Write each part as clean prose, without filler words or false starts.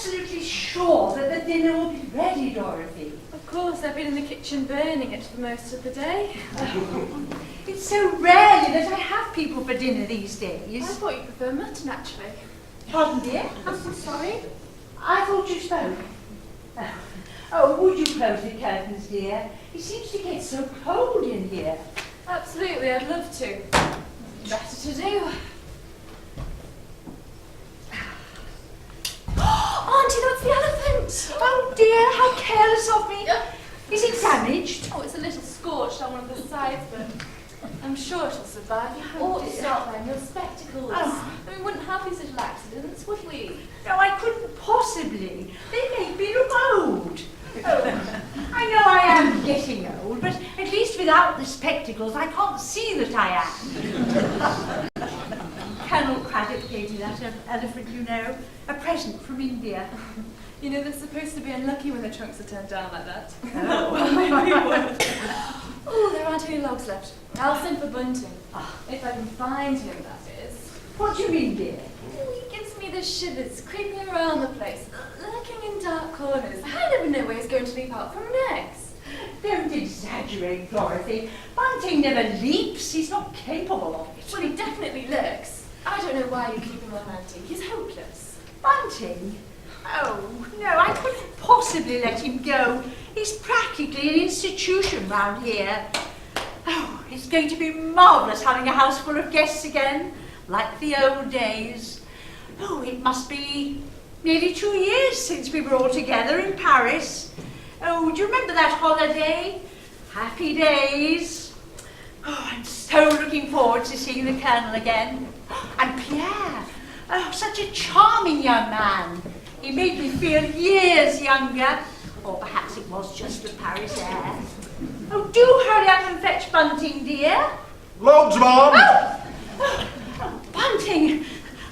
absolutely sure that the dinner will be ready, Dorothy? Of course, I've been in the kitchen burning it for most of the day. It's so rarely that I have people for dinner these days. I thought you prefer mutton, actually. Pardon, dear? I'm sorry. I thought you spoke. Oh, would you close the curtains, dear? It seems to get so cold in here. Absolutely, I'd love to. Better to do. Auntie, that's the elephant! Oh dear, how careless of me. Is it damaged? Oh, it's a little scorched on one of the sides, but I'm sure it'll survive. You ought to start wearing your spectacles. Oh. We wouldn't have these little accidents, would we? No, I couldn't possibly. They make me look old. Oh, I know I am getting old, but at least without the spectacles I can't see that I am. Colonel Craddock gave me that elephant, you know, a present from India. You know, they're supposed to be unlucky when their trunks are turned down like that. Oh, there aren't any logs left. I'll send for Bunting. If I can find him, that is. What do you mean, dear? He gives me the shivers, creeping around the place, lurking in dark corners. I never know where he's going to leap out from next. Don't exaggerate, Dorothy. Bunting never leaps. He's not capable of it. Well, he definitely lurks. I don't know why you keep him on, Auntie. He's hopeless. Bunting? Oh, no, I couldn't possibly let him go. He's practically an institution round here. Oh, it's going to be marvellous having a house full of guests again, like the old days. Oh, it must be nearly 2 years since we were all together in Paris. Oh, do you remember that holiday? Happy days. Oh, I'm so looking forward to seeing the Colonel again. And Pierre. Oh, such a charming young man. He made me feel years younger. Or perhaps it was just the Paris air. Oh, do hurry up and fetch Bunting, dear. Logs, Mom! Oh, Bunting,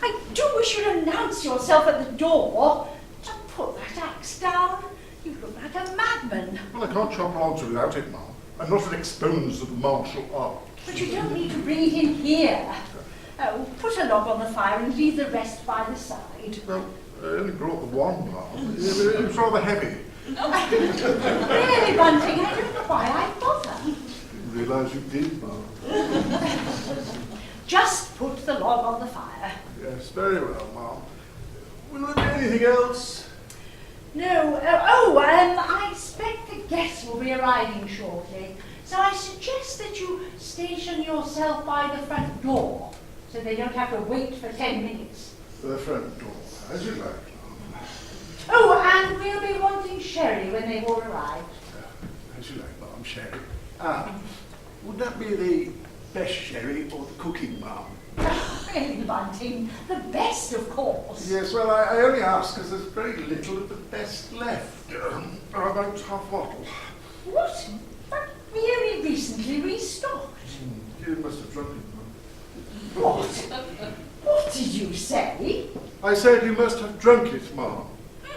I do wish you'd announce yourself at the door. Just put that axe down. You look like a madman. Well, I can't chop logs without it, Mom. I'm not an exponent of martial art. But you don't need to bring it in here. Oh, put a log on the fire and leave the rest by the side. Well, I only brought the one, Mom. It was rather heavy. Really, Bunting, I don't know why I bother. Didn't realise you did, Mom. Just put the log on the fire. Yes, very well, Mom. Will there be anything else? No, I expect the guests will be arriving shortly. So I suggest that you station yourself by the front door, so they don't have to wait for 10 minutes. The front door, as you like, Mom. Oh, and we'll be wanting sherry when they've all arrived. As you like, Mom, sherry. Would that be the best sherry or the cooking, Mom? Really, Bunting, the best, of course. Yes, well, I only ask because there's very little of the best left. About half bottle. What? But we only recently restocked. You must have drunk it, Mom. What? What did you say? I said you must have drunk it, Mom.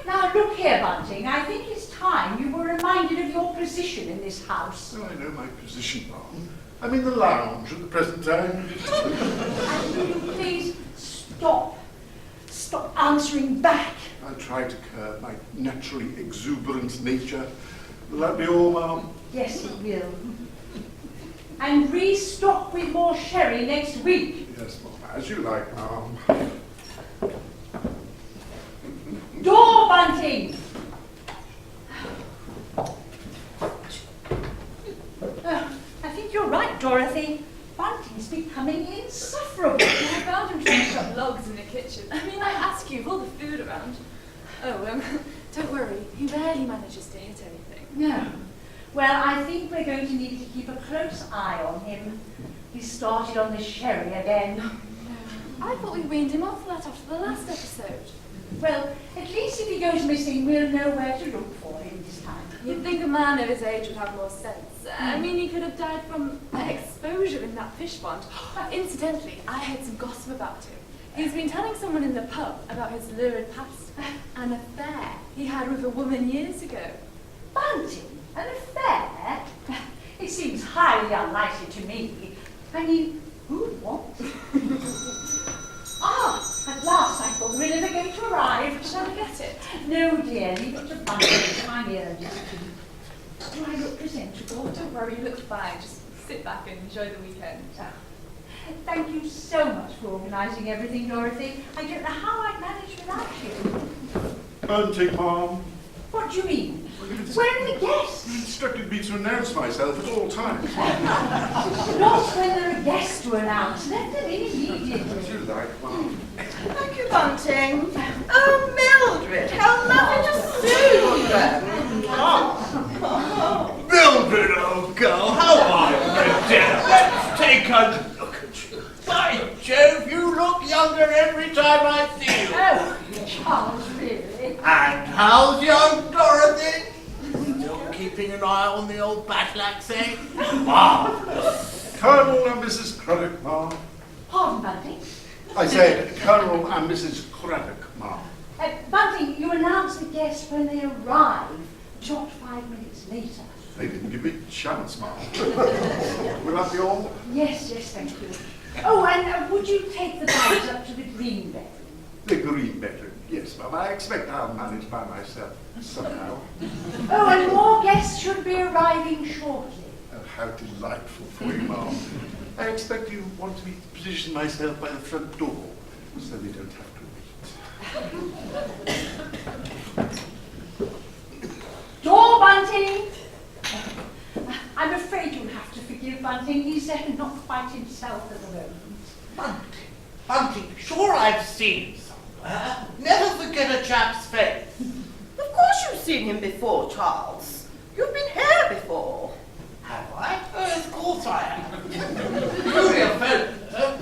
Now, look here, Bunting, I think it's time you were reminded of your position in this house. Oh, I know my position, Mom. I'm in the lounge at the present time. And will you please stop? Stop answering back. I try to curb my naturally exuberant nature. Will that be all, Mom? Yes, it will. And restock with more sherry next week. Yes, Mom. As you like, Mom. Door, Bunting! I think you're right, Dorothy. Bunting's becoming insufferable. I found him trying to chop logs in the kitchen. I mean, I ask you, with all the food around. Oh, don't worry. He rarely manages to hit anything. No. Well, I think we're going to need to keep a close eye on him. He started on the sherry again. I thought we weaned him off that after the last episode. Well, at least if he goes missing, we'll know where to look for him this time. You'd think a man of his age would have more sense. I mean, he could have died from exposure in that fish pond. Incidentally, I heard some gossip about him. He's been telling someone in the pub about his lurid past, an affair he had with a woman years ago. Bunting? An affair? It seems highly unlikely to me. I mean, who'd want? Ah! At last I thought we were never going to arrive. Shall I get it? No, dear, leave it to Bunting. I'm here, do I look presentable? Don't worry, you look fine. Just sit back and enjoy the weekend. Thank you so much for organising everything, Dorothy. I don't know how I'd manage without you. Bunting, Mom. What do you mean? Where are the guests? You instructed me to announce myself at all times. Not when there are guests to announce. Let them in As immediately. you like, Mom. Thank you, Bunting. Oh, Mildred, how lovely to see you. Oh. Mildred, old girl, how are you, my dear? Let's take a look at you. By Jove, you look younger every time I see you. Oh, Charles, really? And how's young Dorothy? Still keeping an eye on the old Batlax, eh? Marvellous. Colonel and Mrs. Craddock, Mom. Pardon, Bunting. I said Colonel and Mrs. Craddock, Mom. Bunting, you announce the guests when they arrive, not 5 minutes later. They didn't give me a chance, Mom. Will that be all? Yes, thank you. Oh, and would you take the bags up to the green bedroom? The green bedroom. Yes, Mom. I expect I'll manage by myself somehow. Oh, and more guests should be arriving shortly. Oh, how delightful for you, Mom. I expect you want me to position myself by the front door so they don't have to wait. Door, Bunting! I'm afraid you'll have to forgive Bunting. He's not quite himself at the moment. Bunting, sure I've seen him somewhere. Never forget a chap's face. Of course you've seen him before, Charles. You've been here before. Have I? Of course I have. Julia Fellow.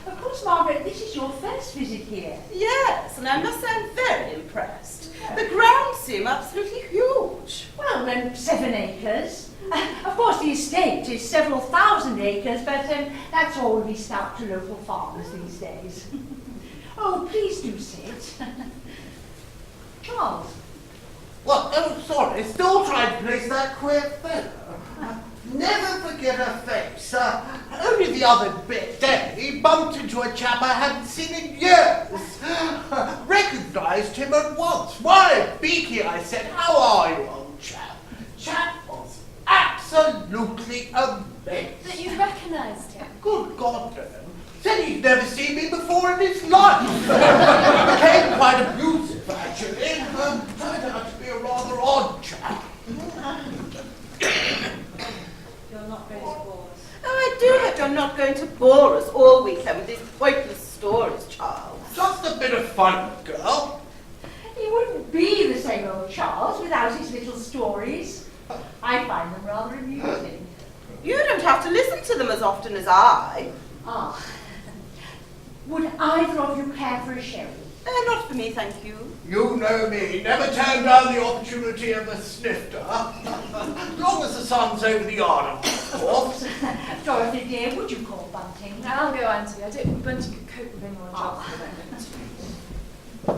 Of course, Margaret, this is your first visit here. Yes, and I must say I'm very impressed. The grounds seem absolutely huge. Well, 7 acres. Of course, the estate is several thousand acres, but that's all leased out to local farmers these days. Oh, please do sit. Charles. What? Oh, sorry. Still trying to place that queer fellow. Never forget her face. Only the other day, he bumped into a chap I hadn't seen in years. Recognised him at once. Why, Beaky, I said, how are you, old chap? Chap was absolutely amazing. That you recognised him. Good God, damn. Said he'd never seen me before in his life. Became quite abusive, actually. Turned out to be a rather odd chap. You're not going to bore us. Oh, I do hope you're not going to bore us all weekend with these pointless stories, Charles. Just a bit of fun, girl. He wouldn't be the same old Charles without his little stories. I find them rather amusing. You don't have to listen to them as often as I. Ah. Would either of you care for a sherry? Not for me, thank you. You know me, never turn down the opportunity of a snifter. As long as the sun's over the yard, of course. Dorothy, dear, would you call Bunting? I'll go, Auntie. I don't think Bunting could cope with any more jobs at the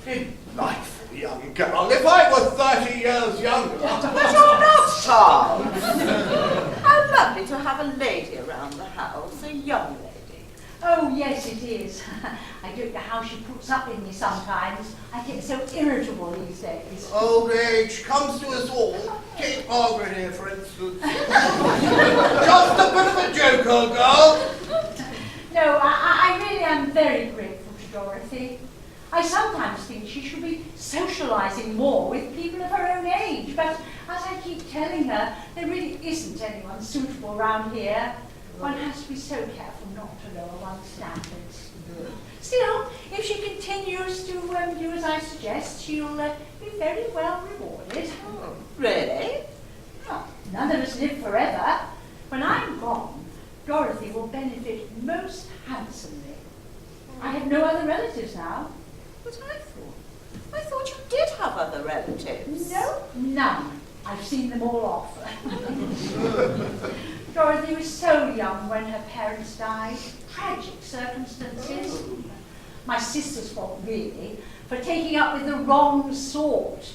moment. Delightful young girl. If I were 30 years younger. But you're not, Charles. How lovely to have a lady around the house, a young lady. Oh, yes, it is. I don't know how she puts up with me sometimes. I get so irritable these days. Old age comes to us all. Take Margaret here, for instance. Just a bit of a joke, old girl. No, I really am very grateful to Dorothy. I sometimes think she should be socialising more with people of her own age, but as I keep telling her, there really isn't anyone suitable around here. One has to be so careful not to lower one's standards. Still, if she continues to do as I suggest, she'll be very well rewarded. Really? Well, none of us live forever. When I'm gone, Dorothy will benefit most handsomely. I have no other relatives now. But I thought you did have other relatives. No, none. I've seen them all off. Dorothy was so young when her parents died. Tragic circumstances. My sister's fault, really, for taking up with the wrong sort.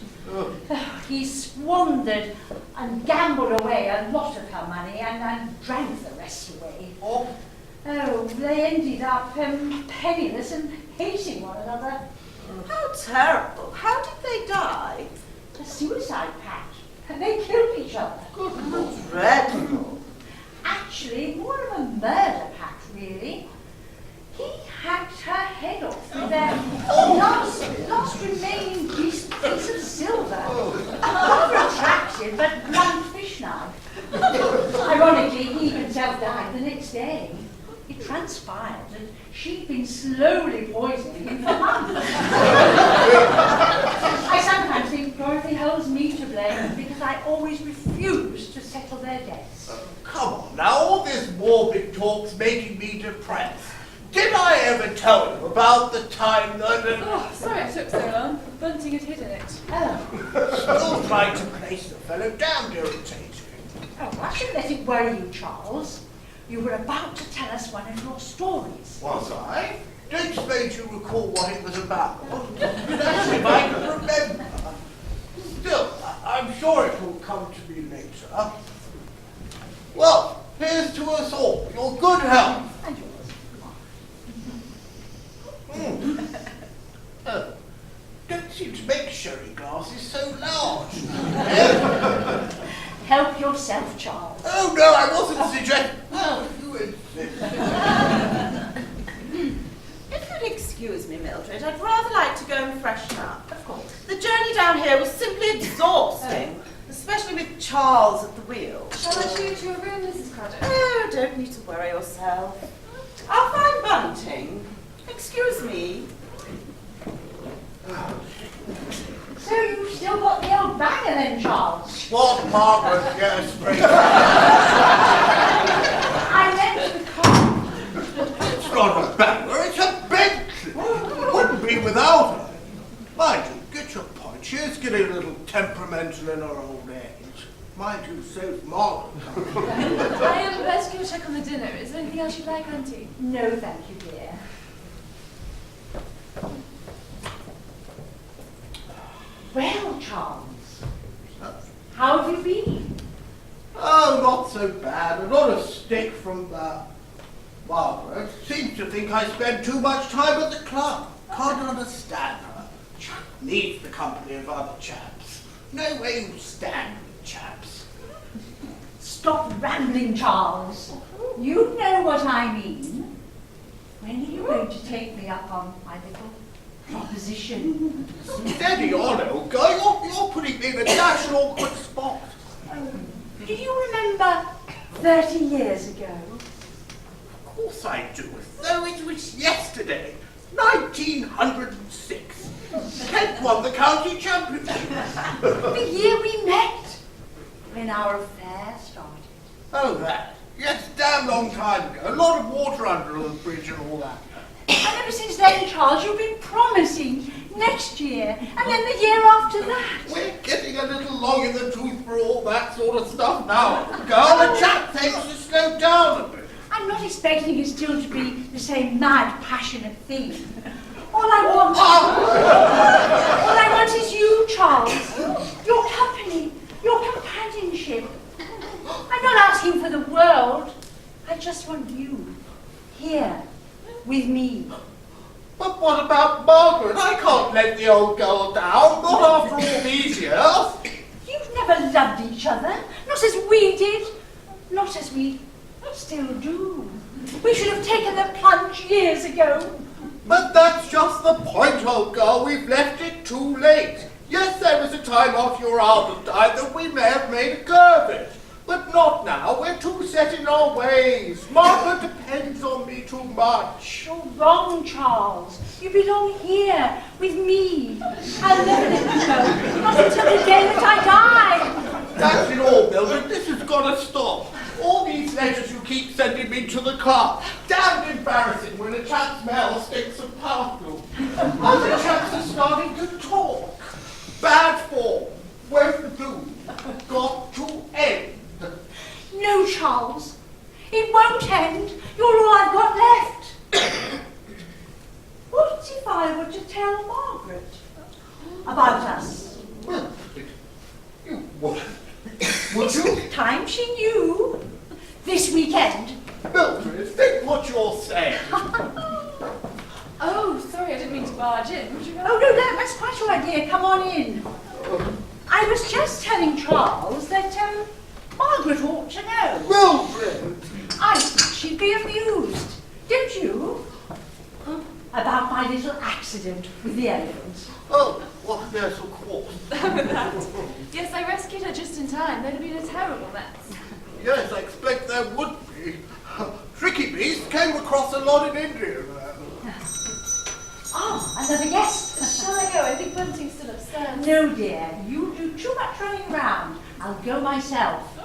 He squandered and gambled away a lot of her money and drank the rest away. Oh. Oh, they ended up penniless and hating one another. How terrible. How did they die? A suicide pact. And they killed each other. Good Lord, dreadful. Actually, more of a murder pact, really. He hacked her head off with their last remaining piece of silver. Rather attractive, but blunt fish knife. Ironically, he himself died the next day. It transpired that she'd been slowly poisoning him for months. I sometimes think Dorothy holds me to blame because I always refuse to settle their debts. Come on now, all this morbid talk's making me depressed. Did I ever tell you about the time that... Oh, sorry it took so long. Bunting had hidden it. Oh, Still trying to place the fellow, damned irritating. I shouldn't let it worry you, Charles. You were about to tell us one of your stories. Was I? Don't suppose you recall what it was about. That's if I can remember. Still, I'm sure it will come to me later. Well, here's to us all. Your good health. And yours. Oh, don't seem to make sherry glasses so large. Help yourself, Charles. Oh no, I wasn't suggesting. Oh, you insist. If you'd excuse me, Mildred, I'd rather like to go and freshen up. Of course. The journey down here was simply exhausting, especially with Charles at the wheel. Shall I show you to your room, Mrs. Craddock? Oh, don't need to worry yourself. I'll find Bunting. Excuse me. So you've still got the old banger then, Charles? What, Margaret? Yes, straight. I meant the car. It's not a banger, it's a Bentley. Wouldn't be without her. Mind you, get your point. She is getting a little temperamental in her old age. Mind you, so's Margaret. I am let's go check on the dinner. Is there anything else you'd like, Auntie? No, thank you, dear. Well, Charles, how have you been? Oh, not so bad. I got a stick from Margaret. Seems to think I spend too much time at the club. Can't understand her. Chap needs the company of other chaps. No way you stand with chaps. Stop rambling, Charles. You know what I mean. When are you going to take me up on my little proposition? Steady on, old guy. You're putting me in a dash and awkward spot. Do you remember 30 years ago? Of course I do. Though it was yesterday. 1906. Kent won the county championship. The year we met, when our affair started. Oh, that. Yes, damn long time ago. A lot of water under the bridge and all that. And ever since then, Charles, you've been promising next year, and then the year after that. We're getting a little long in the tooth for all that sort of stuff now. Girl, the chap thinks to slow down a bit. I'm not expecting it still to be the same mad, passionate thing. All I want is you, Charles. Your company, your companionship. I'm not asking for the world. I just want you here with me. But what about Margaret? I can't let the old girl down, not after all these years. You've never loved each other, not as we did, not as we still do. We should have taken the plunge years ago. But that's just the point, old girl. We've left it too late. Yes, there was a time after your aunt died that we may have made a go of it. But not now. We're too set in our ways. Margaret depends on me too much. You're wrong, Charles. You belong here with me. I'll never let you go. Not until the day that I die. That's it all, Mildred. This has got to stop. All these letters you keep sending me to the club. Damned embarrassing when a chap smells stinks of perfume. Other chaps are starting to talk. Bad form. Won't do. Got to end. No, Charles. It won't end. You're all I've got left. What if I were to tell Margaret about us? Well, you would. Would you? Time she knew. This weekend, Mildred, think what you're saying. Oh, sorry, I didn't mean to barge in. Would you Oh, no, that's quite all right, dear. Come on in. I was just telling Charles that Margaret ought to know. Mildred! I think she'd be amused. Don't you? About my little accident with the elephants. Oh, well, yes, of course. Yes, I rescued her just in time. There'd have been a terrible mess. Yes, I expect there would be. Tricky Beast came across a lot in India. Ah, another guest. Shall I go? I think Bunting's still upstairs. No, dear. You do too much running around. I'll go myself.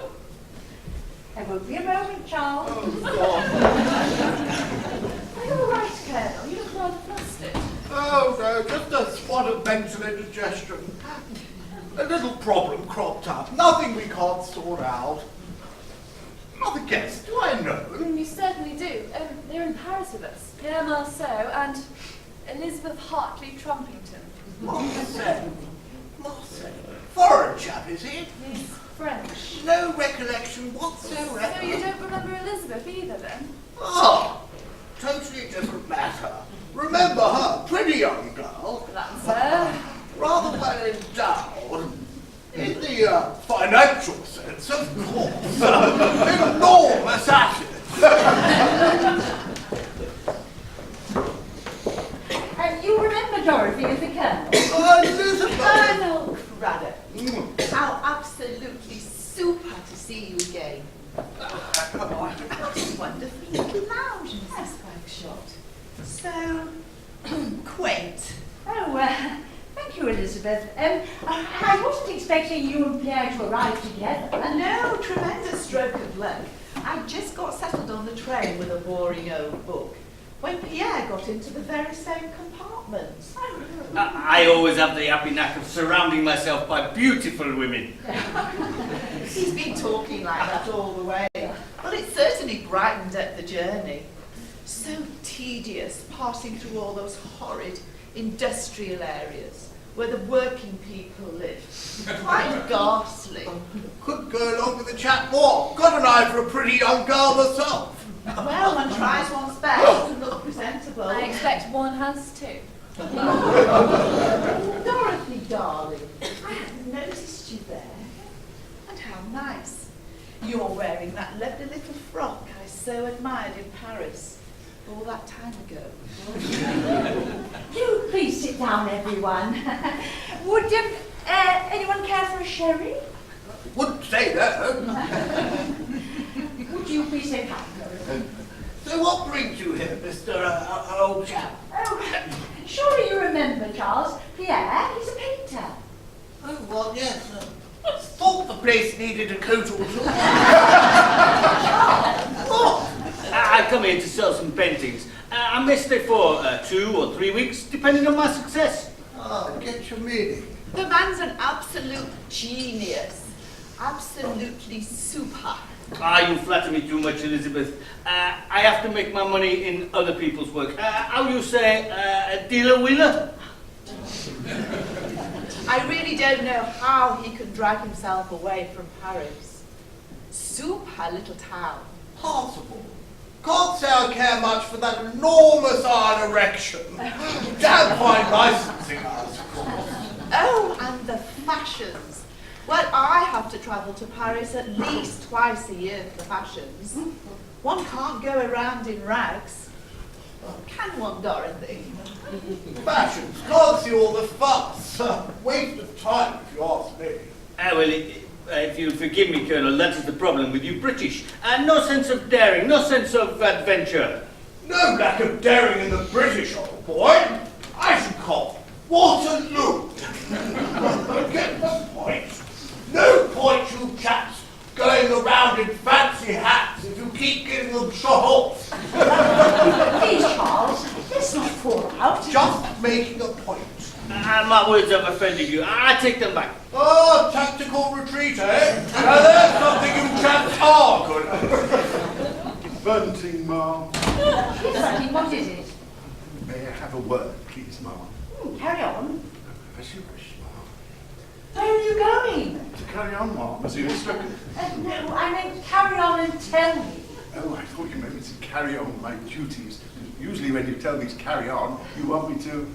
There won't be a moment, Charles. Oh, God. Are you all right, Colonel? You look rather flustered. Oh, no, just a spot of mental indigestion. A little problem cropped up. Nothing we can't sort out. Other guests, do I know them? You certainly do. They're in Paris with us. Pierre Marceau and Elizabeth Hartley Trumpington. Marseille. Marseille. Foreign chap, is he? He's French. No recollection whatsoever. So you don't remember Elizabeth either, then? Ah, totally different matter. Remember her, pretty young girl, That's her. rather well endowed. In the financial sense, of course. Enormous assets. You remember Dorothy as the Colonel? Elizabeth. Colonel Craddock, Mm. how absolutely super to see you again. What a wonderful little lounge, Mrs. Bagshot. So quaint. Oh, thank you, Elizabeth. I wasn't expecting you and Pierre to arrive together. No, tremendous stroke of luck. I just got settled on the train with a boring old book when Pierre got into the very same compartment. I always have the happy knack of surrounding myself by beautiful women. He's been talking like that all the way. Well, it certainly brightened up the journey. So tedious passing through all those horrid industrial areas where the working people live. Quite ghastly. Could go along with the chat more. Got an eye for a pretty young girl myself. Well, one tries one's best to look presentable. I expect one has too. Dorothy, darling, I hadn't noticed you there. And how nice. You're wearing that lovely little frock I so admired in Paris all that time ago. Do please sit down, everyone. Would anyone care for a sherry? Wouldn't say that. Would you be so kind, Dorothy? So what brings you here, Mr. Old chap? Oh, surely you remember, Charles. Pierre, he's a painter. Oh, well, yes. Thought the place needed a coat or two. Oh, I come here to sell some paintings. I may stay for 2 or 3 weeks, depending on my success. get your meaning. The man's an absolute genius. Absolutely super. You flatter me too much, Elizabeth. I have to make my money in other people's work. How you say, a dealer-wheeler? I really don't know how he could drag himself away from Paris. Super little town. Possible. Can't say I care much for that enormous iron erection. Damn fine licensing house, of course. Oh, and the fashions. Well, I have to travel to Paris at least twice a year for the fashions. One can't go around in rags. Can one, Dorothy? Fashions. Can't see all the fuss. Waste of time, if you ask me. Well, if you'll forgive me, Colonel, that is the problem with you British. No sense of daring, no sense of adventure. No lack of daring in the British, old boy. I should call Waterloo. Get the point. No point, you chaps, going around in fancy hats if you keep getting them shot off. Please, Charles, let's not fall out. Just making a point. My words have offended you. I take them back. Oh, tactical retreat, eh? Now there's something you chaps are good at. Bunting, ma'am. Yes, Bunting, what is it? May I have a word, please, ma'am? Carry on. As you wish, ma'am. Where are you going? To carry on, ma'am, as you instructed. No, I meant carry on and tell me. Oh, I thought you meant carry on with my duties. Usually when you tell me to carry on, you want me to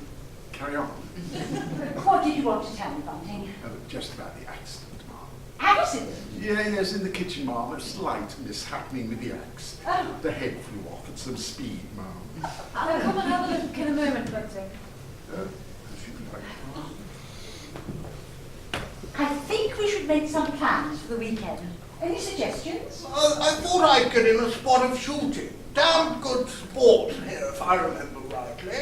carry on. What did you want to tell me, Bunting? Just about the accident, Ma'am. Accident? Yes, in the kitchen, Ma'am. A slight mishappening with the axe. Oh. The head flew off at some speed, Ma'am. I'll come and have a look in a moment, Bunting. If you like, Ma'am. I think we should make some plans for the weekend. Any suggestions? I thought I'd get in a spot of shooting. Damn good sport here, if I remember rightly.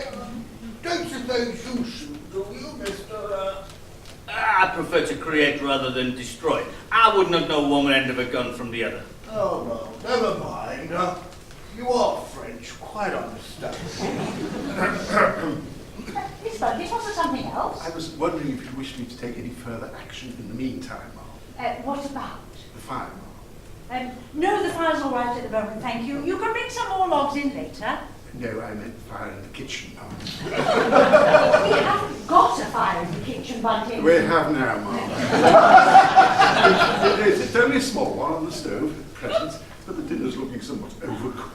Don't suppose you shoot, do you, Mr. I prefer to create rather than destroy. I would not know one end of a gun from the other. Oh, no, never mind. You are French, quite understand. Miss Bunting, was there something else? I was wondering if you wish me to take any further action in the meantime, Ma'am. What about? The fire, Ma'am. No, the fire's all right at the moment, thank you. You can bring some more logs in later. No, I meant the fire in the kitchen, Ma'am. We haven't got a fire in the kitchen, Bunting. We have now, Ma'am. It's only a small one on the stove at present, but the dinner's looking somewhat overcooked.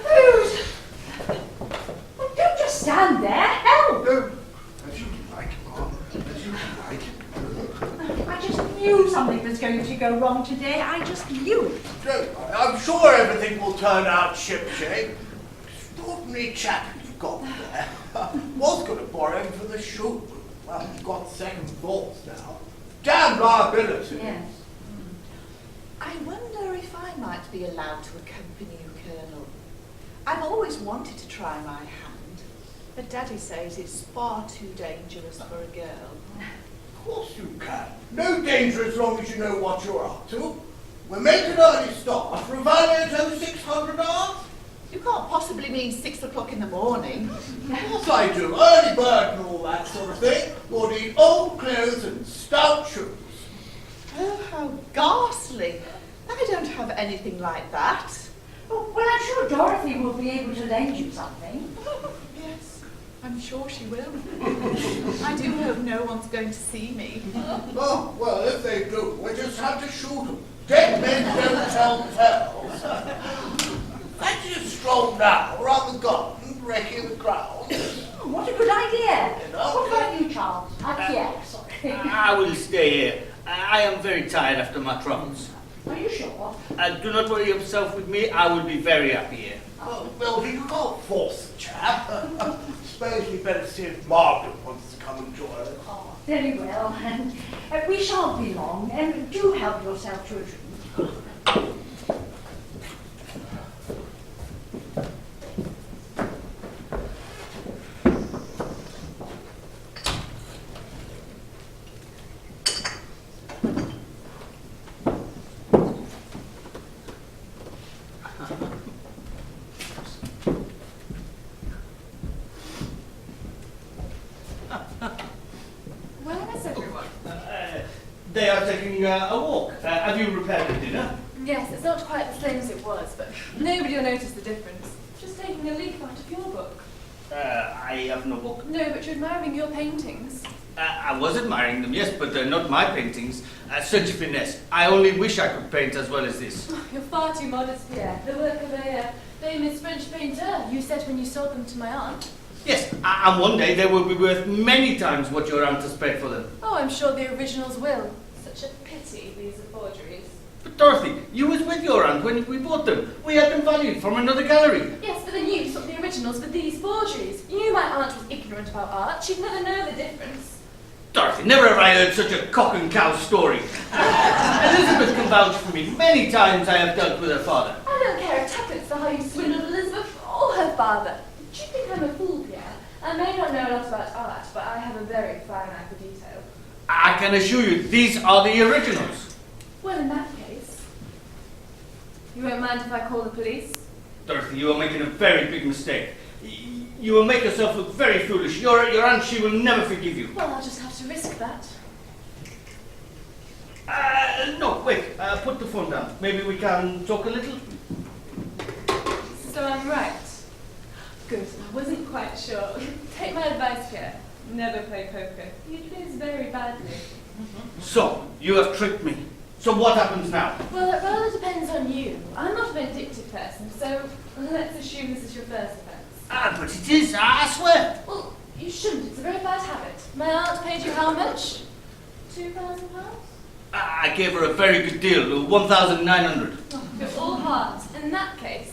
Food! Well, don't just stand there, help! No, as you like, Ma'am. As you like. I just knew something was going to go wrong today. I just knew it. Don't worry, I'm sure everything will turn out shipshape. Extraordinary chap you've got there. Was going to borrow him for the shoot. Well, he's got second thoughts now. Damn liability. Yes. I wonder if I might be allowed to accompany you, Colonel. I've always wanted to try my hand, but Daddy says it's far too dangerous for a girl. Of course you can. No danger as long as you know what you're up to. We'll make an early start. Revalio at 0600 hours. You can't possibly mean 6 o'clock in the morning. Of course I do. Early bird and all that sort of thing. You'll need old clothes and stout shoes. Oh, how ghastly. I don't have anything like that. Oh, well, I'm sure Dorothy will be able to lend you something. Yes, I'm sure she will. I do hope no one's going to see me. Oh, well, if they do, we just have to shoot them. Dead men don't tell tales. Fancy a stroll now around the garden, wrecking the ground. What a good idea. You know? What about you, Charles? Yes, sorry. I will stay here. I am very tired after my travels. Are you sure? Do not worry yourself with me. I will be very happy here. Well, you can't force the chap. Suppose we'd better see if Margaret wants to come and join us. Oh, very well. And we shan't be long. And do help yourself to a drink. Where is everyone? They are taking a walk. Have you repaired the dinner? Yes, it's not quite the same as it was, but nobody will notice the difference. Just taking a leaf out of your book. I have no book. No, but you're admiring your paintings. I was admiring them, yes, but they're not my paintings. Such a finesse. I only wish I could paint as well as this. Oh, you're far too modest, Pierre. The work of a famous French painter, you said when you sold them to my aunt. Yes, and one day they will be worth many times what your aunt has paid for them. Oh, I'm sure the originals will. Such a pity these are forgeries. But Dorothy, you was with your aunt when we bought them. We had them valued from another gallery. Yes, but then you swapped the originals for these forgeries. You knew my aunt was ignorant about art. She'd never know the difference. Dorothy, never have I heard such a cock and cow story. Elizabeth can vouch for me. Many times I have dealt with her father. I don't care a tuppence for how you swindled Elizabeth or her father. Do you think I'm a fool, Pierre? I may not know a lot about art, but I have a very fine eye for detail. I can assure you, these are the originals. Well, in that case, you won't mind if I call the police? Dorothy, you are making a very big mistake. You will make yourself look very foolish. Your aunt, she will never forgive you. Well, I'll just have to risk that. No, wait. Put the phone down. Maybe we can talk a little. So I'm right. Good, I wasn't quite sure. Take my advice, Pierre. Never play poker. He plays very badly. So, you have tricked me. So what happens now? Well, it rather depends on you. I'm not a vindictive person, so let let's assume this is your first offence. But it is, I swear. Well, you shouldn't. It's a very bad habit. My aunt paid you how much? £2,000? I gave her a very good deal, 1,900. Oh, you're all heart. In that case,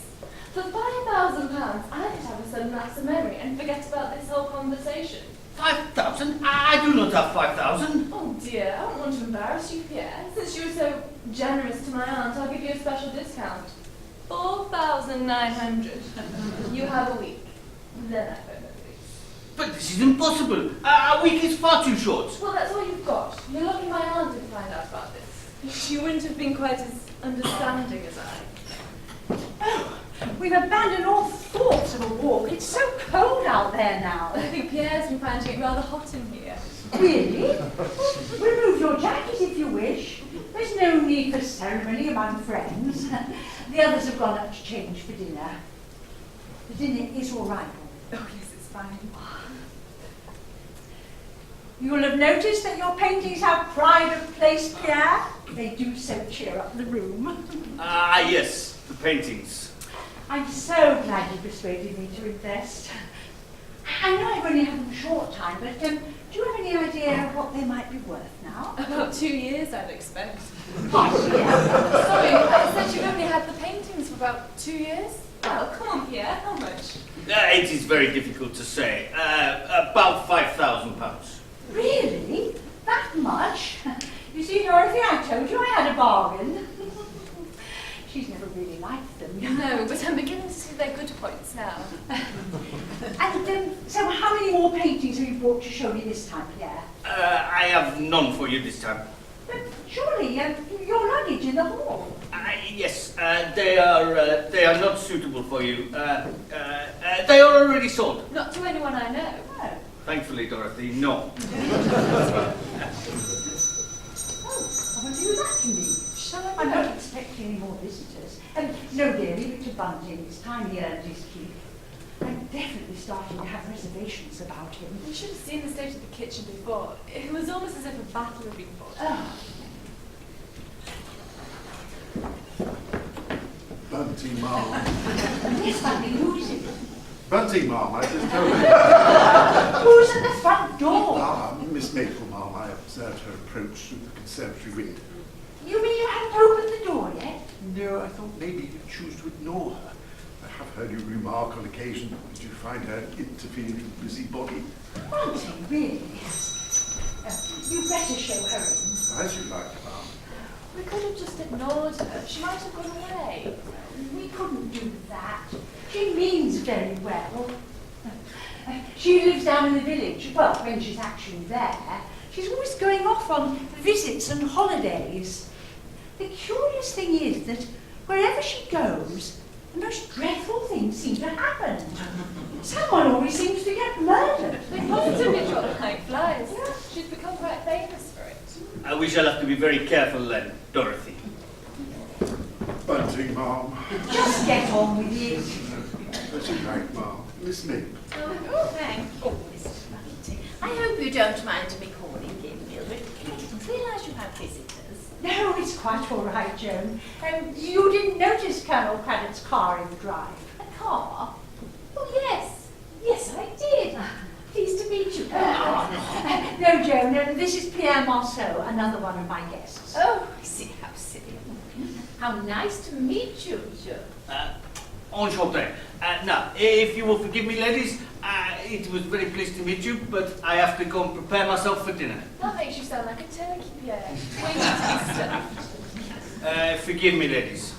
for £5,000, I could have a sudden lapse of memory and forget about this whole conversation. 5,000? I do not have 5,000. Oh dear, I don't want to embarrass you, Pierre. Since you were so generous to my aunt, I'll give you a special discount. 4,900. You have a week. Then I phone the police. But this is impossible. A week is far too short. Well, that's all you've got. You're lucky my aunt didn't find out about this. You wouldn't have been quite as understanding as I. Oh, we've abandoned all thoughts of a walk. It's so cold out there now. I think Pierre's been finding it rather hot in here. Really? Remove your jacket if you wish. There's no need for ceremony among friends. The others have gone up to change for dinner. The dinner is all right. Oh yes, it's fine. You'll have noticed that your paintings have pride of place, Pierre. They do so cheer up the room. Yes, the paintings. I'm so glad you persuaded me to invest. I know I've only had them a short time, but do you have any idea what they might be worth now? About 2 years, I'd expect. Oh, yeah. Sorry, I said you've only had the paintings for about 2 years? Well, come on, Pierre, how much? It is very difficult to say. About £5,000. Really? That much? You see, Dorothy, I told you I had a bargain. She's never really liked them. No, but I'm beginning to see their good points now. And so how many more paintings have you brought to show me this time, Pierre? I have none for you this time. But surely your luggage in the hall. Yes, they are not suitable for you. They are already sold. Not to anyone I know. Oh. Thankfully, Dorothy, no. Oh, I wonder who that can be. Shall I I'm go? not expecting any more visitors. No, dear, leave it to Bunting. It's time he earned his keep. I'm definitely starting to have reservations about him. You should have seen the state of the kitchen before. It was almost as if a battle had been fought. Oh. Bunty, Ma'am. Yes, Bunting, who is it? Bunty, Ma'am, I just told you. Who's at the front door? Miss Maple, Ma'am, I observed her approach through the conservatory window. You mean you haven't opened the door yet? No, I thought maybe you'd choose to ignore her. I have heard you remark on occasion that you find her an interfering busybody. Bunting, really? You better show her in. As you like, Ma'am. We could have just ignored her. She might have gone away. We couldn't do that. She means very well. She lives down in the village. Well, when she's actually there. She's always going off on visits and holidays. The curious thing is that wherever she goes, the most dreadful things seem to happen. Someone always seems to get murdered. They positively drop like flies. Yeah. She's become quite famous for it. We shall have to be very careful then, Dorothy. Bunty, Ma'am. Just get on with it. As you like, Ma'am. Miss Maple. Oh, thank you, Mrs. Bunting. I hope you don't mind me calling in, Mildred. I didn't realise you had visitors. No, it's quite all right, Joan. You didn't notice Colonel Craddock's car in the drive. A car? Oh, yes. Yes, I did. Pleased to meet you, Colonel. No, Joan, this is Pierre Marceau, another one of my guests. Oh, I see. How silly. How nice to meet you, Joan. Enchanté. Now, if you will forgive me, ladies, it was very pleased to meet you, but I have to go and prepare myself for dinner. That makes you sound like a turkey, Pierre. Waiting to be stuffed. Forgive me, ladies.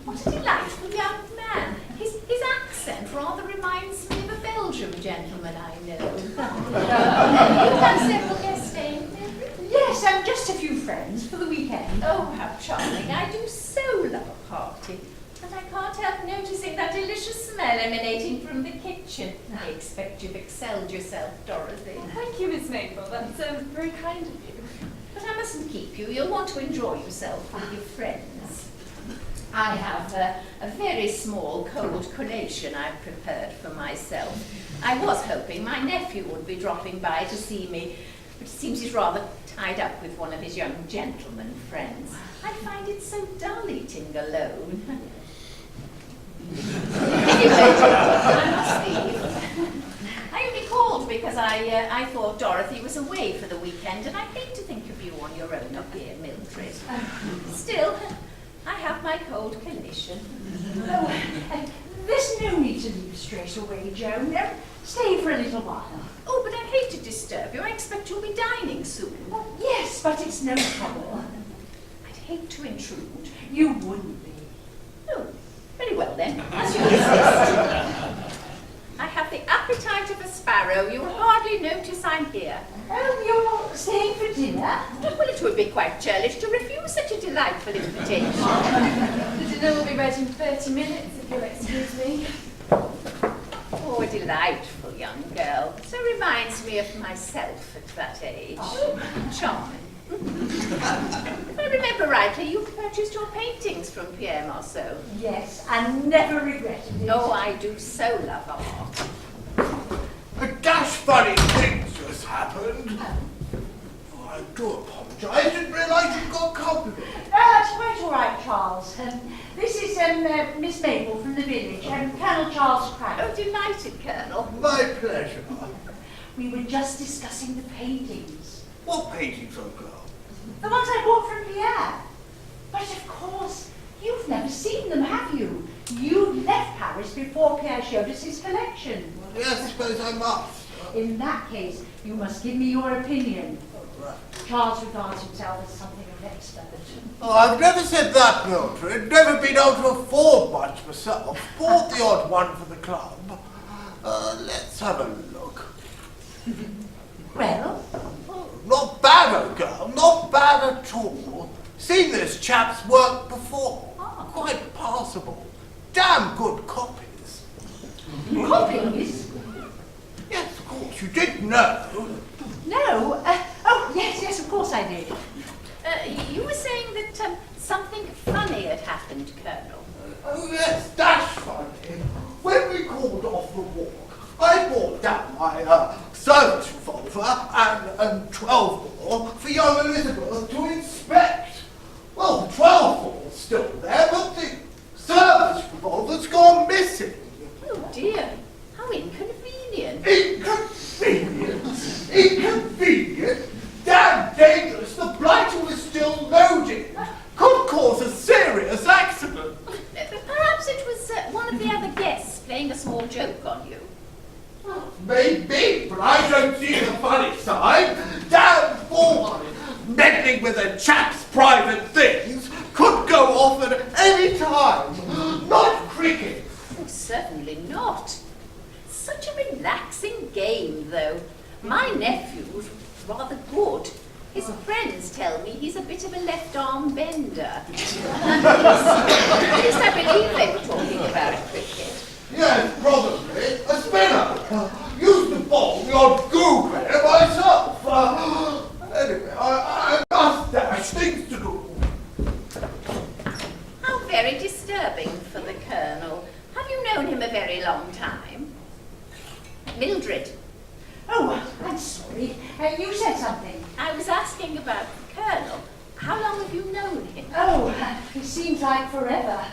What a delightful young man. His accent rather reminds me of a Belgian gentleman I know. You have several guests staying there? Yes, just a few friends for the weekend. Oh, how charming. I do so love a party. And I can't help noticing that delicious smell emanating from the kitchen. I expect you've excelled yourself, Dorothy. Thank you, Miss Maple. That's very kind of you. But I mustn't keep you. You'll want to enjoy yourself with your friends. I have a very small cold collation I've prepared for myself. I was hoping my nephew would be dropping by to see me, but it seems he's rather tied up with one of his young gentleman friends. I find it so dull eating alone. I must leave. I only called because I thought Dorothy was away for the weekend, and I hate to think of you on your own up here, Mildred. Still, I have my cold collation. Oh, there's no need to leave straight away, Joan. Stay for a little while. Oh, but I hate to disturb you. I expect you'll be dining soon. Oh, yes, but it's no trouble. I'd hate to intrude. You wouldn't be. Oh, very well then, as you insist. I have the appetite of a sparrow. You'll hardly notice I'm here. Oh, you're staying for dinner? Well, it would be quite churlish to refuse such a delightful invitation. The dinner will be ready in 30 minutes, if you'll excuse me. Oh, a delightful young girl. So reminds me of myself at that age. Charming. If I remember rightly, you purchased your paintings from Pierre Marceau. Yes, and never regretted it. Oh, I do so love art. A dash funny thing just happened. Oh, I do apologise. I didn't realise you'd got company. It's quite all right, Charles. This is Miss Mabel from the village, Colonel Charles Craddock. Oh, delighted, Colonel. My pleasure. We were just discussing the paintings. What paintings, old girl? The ones I bought from Pierre. But of course, you've never seen them, have you? You left Paris before Pierre showed us his collection. Well, yes, I suppose I must. In that case, you must give me your opinion. Right. Charles regards himself as something of an expert. Oh, I've never said that, Mildred. Never been able to afford much myself. Bought the odd one for the club. Let's have a look. Well? Not bad, old girl. Not bad at all. Seen this chap's work before. Quite passable. Damn good copies. Copies? Yes, of course. You did know. No. Oh, yes, of course I did. You were saying that something funny had happened, Colonel. Oh, yes, dash funny. When we called off the walk, I brought down my service revolver and 12-bore for young Elizabeth to inspect. Well, the 12-bore's still there, but the service revolver's gone missing. Oh dear, how inconvenient. Inconvenient! Inconvenient! Damn dangerous! The blighter was still loaded. Could cause a serious accident. Perhaps it was one of the other guests playing a small joke on you. Maybe, but I don't see the funny side. Damn fool! Meddling with a chap's private things could go off at any time. Not cricket. Oh, certainly not. Such a relaxing game, though. My nephew's rather good. His friends tell me he's a bit of a left-arm bender. At least I believe they were talking about cricket. Yes, probably. A spinner. Used to bowl the odd Google myself. Anyway, I must dash. Things to do. How very disturbing for the Colonel. Have you known him a very long time? Mildred, Oh, I'm sorry. You said something. I was asking about the Colonel. How long have you known him? Oh, it seems like forever.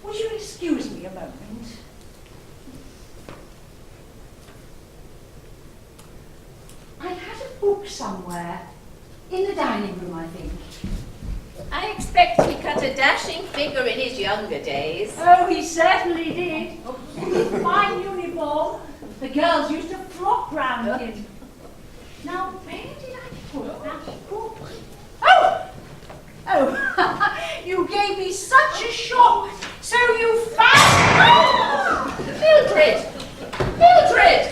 Would you excuse me a moment? I had a book somewhere. In the dining room, I think. I expect he cut a dashing figure in his younger days. Oh, he certainly did. In fine uniform. The girls used to flock round him. Now, where did I put that book? Oh! Oh, you gave me such a shock. So you found... Oh! Mildred! Mildred!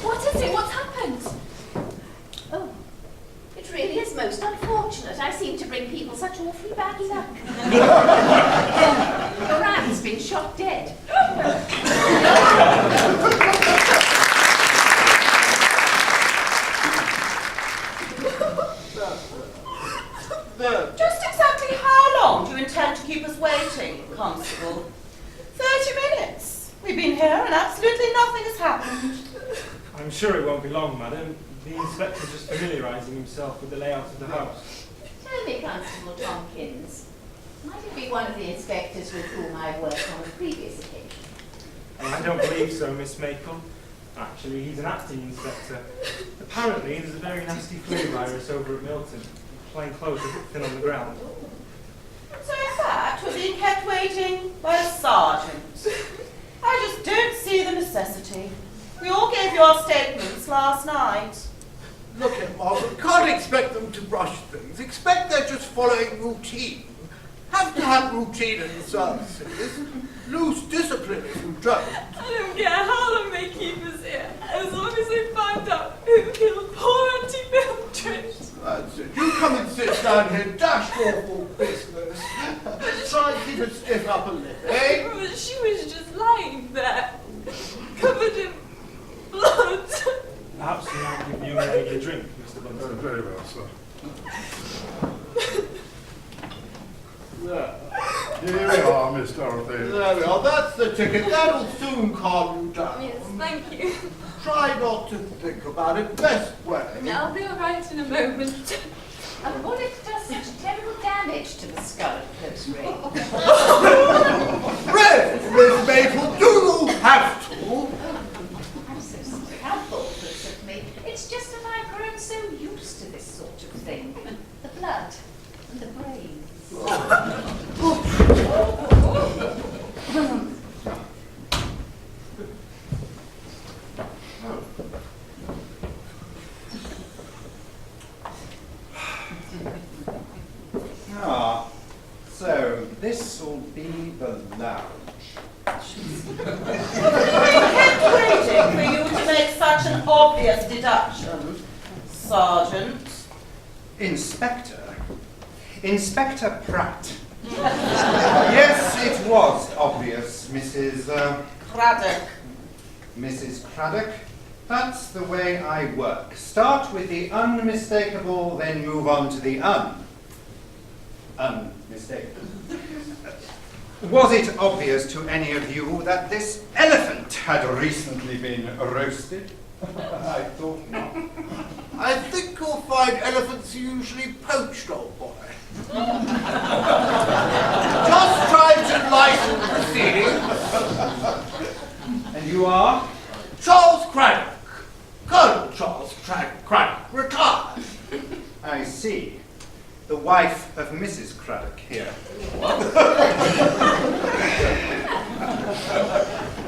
What is it? What's happened? Oh, it really is most unfortunate. I seem to bring people such awfully bad luck. Moran's been shot dead. Just exactly how long do you intend to keep us waiting, Constable? 30 minutes. We've been here and absolutely nothing has happened. I'm sure it won't be long, madam. The inspector's just familiarising himself with the layout of the house. Tell me, Constable Tompkins, Might it be one of the inspectors with whom I worked on a previous occasion? I don't believe so, Miss Maple. Actually, he's an acting inspector. Apparently, there's a very nasty flu virus over at Milton. Plain clothes are thin on the ground. So in fact, we're being kept waiting by a sergeant. I just don't see the necessity. We all gave you our statements last night. Look at Margaret, can't expect them to rush things. Expect they're just following routine. Have to have routine in the services. Lose discipline if you don't. I don't care how long they keep us here, as long as they find out who killed poor Auntie Mildred. That's it. You come and sit down here, dash awful business. Try and keep a stiff upper lip, eh? But she was just lying there, covered in blood. Perhaps you might give the young lady a drink, Mr. Bunsen. Very well, sir. There. Here we are, Miss Dorothy. There we are. That's the ticket. That'll soon calm you down. Yes, thank you. Try not to think about it. Best way. I'll be all right in a moment. A bullet does such terrible damage to the skull at close range. Really, Miss Maple, do you have to? I'm so sorry. How thoughtless of me. It's just that I've grown so used to this sort of thing. The blood and the brains. Ah, so this will be the lounge. Kept waiting for you to make such an obvious deduction, Sergeant. Inspector Pratt. Yes, it was obvious, Craddock. Mrs. Craddock. That's the way I work. Start with the unmistakable, then move on to the unmistakable. Was it obvious to any of you that this elephant had recently been roasted? I thought not. I think you'll find elephants are usually poached, old boy. Just trying to lighten the proceedings. And you are? Charles Craddock. Colonel Charles Craddock, retired. I see. The wife of Mrs. Craddock here.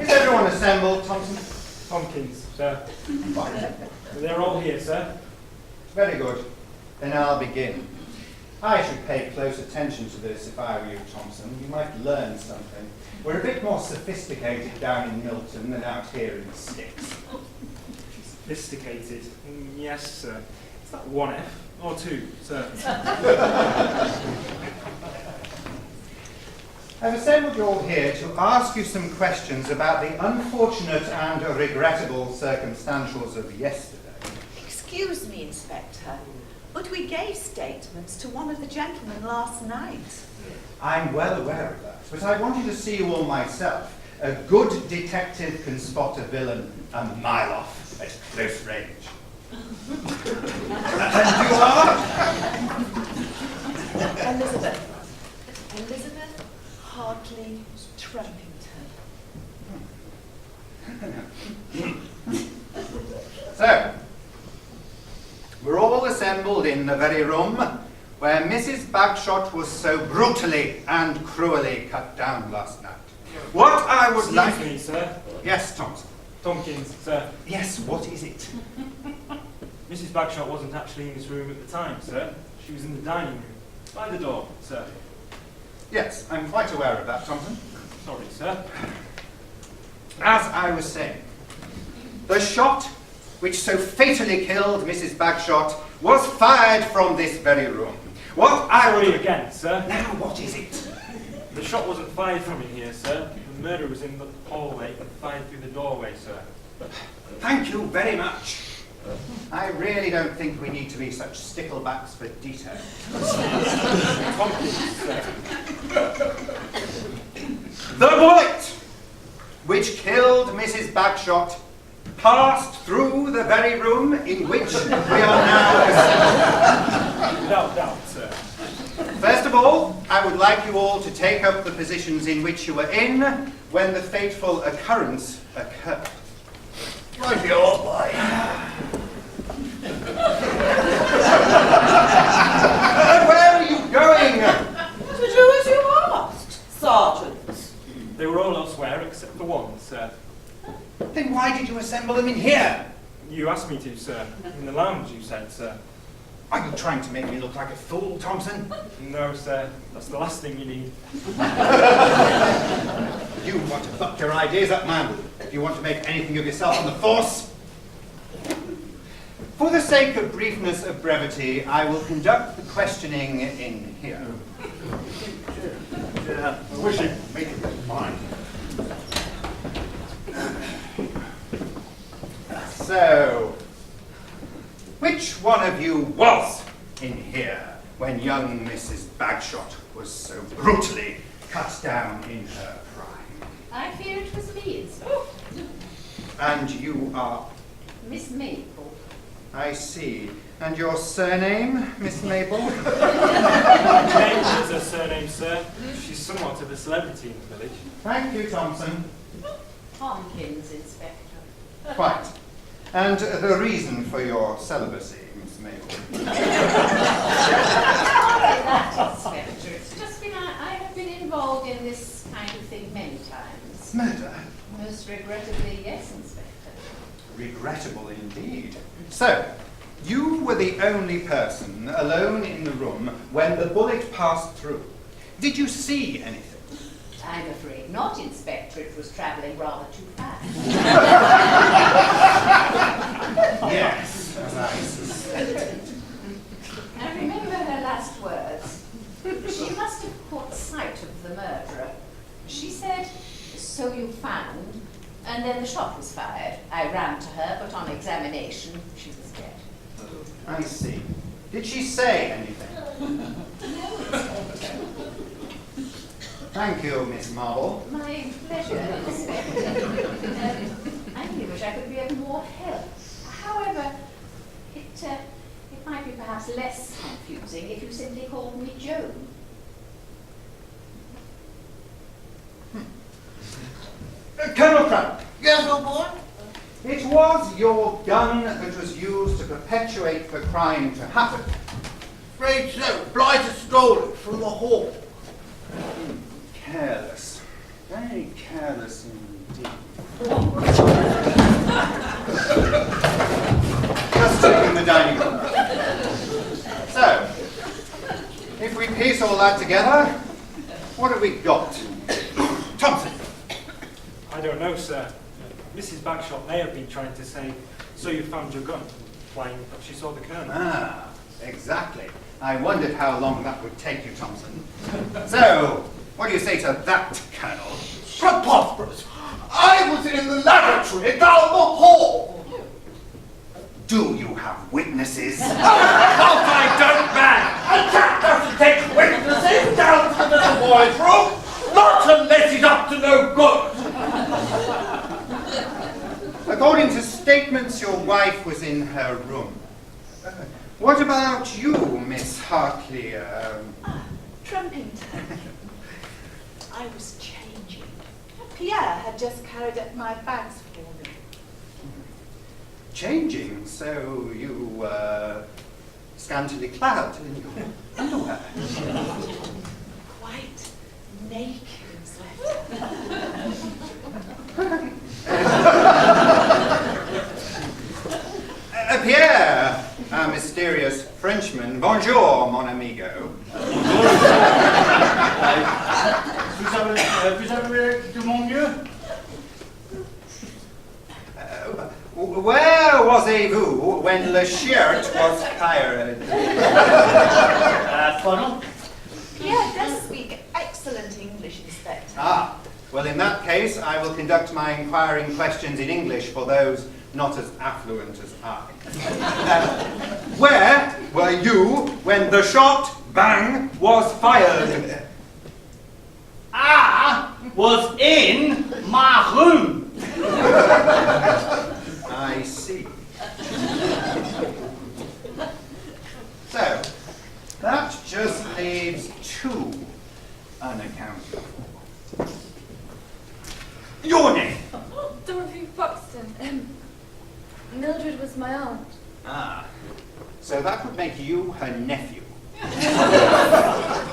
Is everyone assembled, Thompson? Tompkins, sir. They're all here, sir. Very good. Then I'll begin. I should pay close attention to this if I were you, Thompson. You might learn something. We're a bit more sophisticated down in Milton than out here in the sticks. Sophisticated. Yes, sir. Is that one F or two, sir? I've assembled you all here to ask you some questions about the unfortunate and regrettable circumstantials of yesterday. Excuse me, Inspector, but we gave statements to one of the gentlemen last night. I'm well aware of that, but I wanted to see you all myself. A good detective can spot a villain a mile off at close range. And you are? Elizabeth Hartley Trumpington. So, we're all assembled in the very room where Mrs. Bagshot was so brutally and cruelly cut down last night. What I would like... Excuse me, sir. Yes, Thompson. Tompkins, sir. Yes, what is it? Mrs. Bagshot wasn't actually in this room at the time, sir. She was in the dining room, by the door, sir. Yes, I'm quite aware of that, Thompson. Sorry, sir. As I was saying, the shot which so fatally killed Mrs. Bagshot was fired from this very room. What I Sorry would... again, sir. Now, what is it? The shot wasn't fired from in here, sir. The murder was in the hallway and fired through the doorway, sir. Thank you very much. I really don't think we need to be such sticklebacks for detail. Tompkins, sir. The bullet which killed Mrs. Bagshot passed through the very room in which we are now assembled. Without doubt, sir. First of all, I would like you all to take up the positions in which you were in when the fateful occurrence occurred. Right, you old boy. Where are you going? To do as you asked, Sergeant. They were all elsewhere except for one, sir. Then why did you assemble them in here? You asked me to, sir. In the lounge, you said, sir. Are you trying to make me look like a fool, Thompson? No, sir. That's the last thing you need. You want to fuck your ideas up, man. Do you want to make anything of yourself on the force? For the sake of briefness of brevity, I will conduct the questioning in here. Yeah, I wish he'd make it mine. So, which one of you was in here when young Mrs. Bagshot was so brutally cut down in her prime? I fear it was me, Inspector. And you are... Miss Maple. I see. And your surname, Miss Maple? James is her surname, sir. She's somewhat of a celebrity in the village. Thank you, Thompson. Tompkins, Inspector. Quite. And the reason for your celibacy, Miss Maple? Sorry, that, Inspector. It's just been, I have been involved in this kind of thing many times. Murder? Most regrettably, yes, Inspector. Regrettable indeed. So, you were the only person alone in the room when the bullet passed through. Did you see anything? I'm afraid not, Inspector. It was travelling rather too fast. Yes, as I suspected. I remember her last words. She must have caught sight of the murderer. She said, "So you found," and then the shot was fired. I ran to her, but on examination, she was dead. I see. Did she say anything? No, Inspector. Thank you, Miss Marble. My pleasure, Inspector. I only wish I could be of more help. However, it might be perhaps less confusing if you simply called me Joan. Colonel Crump, Yes, old boy? it was your gun that was used to perpetuate the crime to happen. Afraid so. Blighter stole it from the hall. Careless. Very careless indeed. Just taking the dining room. So, if we piece all that together, what have we got? Thompson. I don't know, sir. Mrs. Bagshot may have been trying to say, "So you found your gun," implying that she saw the colonel. Ah, exactly. I wondered how long that would take you, Thompson. So, what do you say to that, Colonel? Preposterous. I was in the laboratory down the hall. Do you have witnesses? Of course I don't, man! A chap doesn't take witnesses down to the little boy's room, not unless he's up to no good. According to statements, your wife was in her room. What about you, Miss Hartley? Trumpington. I was changing. Pierre had just carried up my bags for me. Changing, so you were scantily clad in your underwear. Quite naked, Inspector. Pierre, our mysterious Frenchman. Bonjour, mon amigo. Vous avez de mon mieux? Where was-vous when le shirt was fired? Pardon? Pierre does speak excellent English, Inspector. Ah, well, in that case, I will conduct my inquiring questions in English for those not as affluent as I. Where were you when the shot, bang, was fired? I was in my room. I see. So, that just leaves two unaccounted for. Your name? Dorothy Foxton. Mildred was my aunt. Ah, so that would make you her nephew.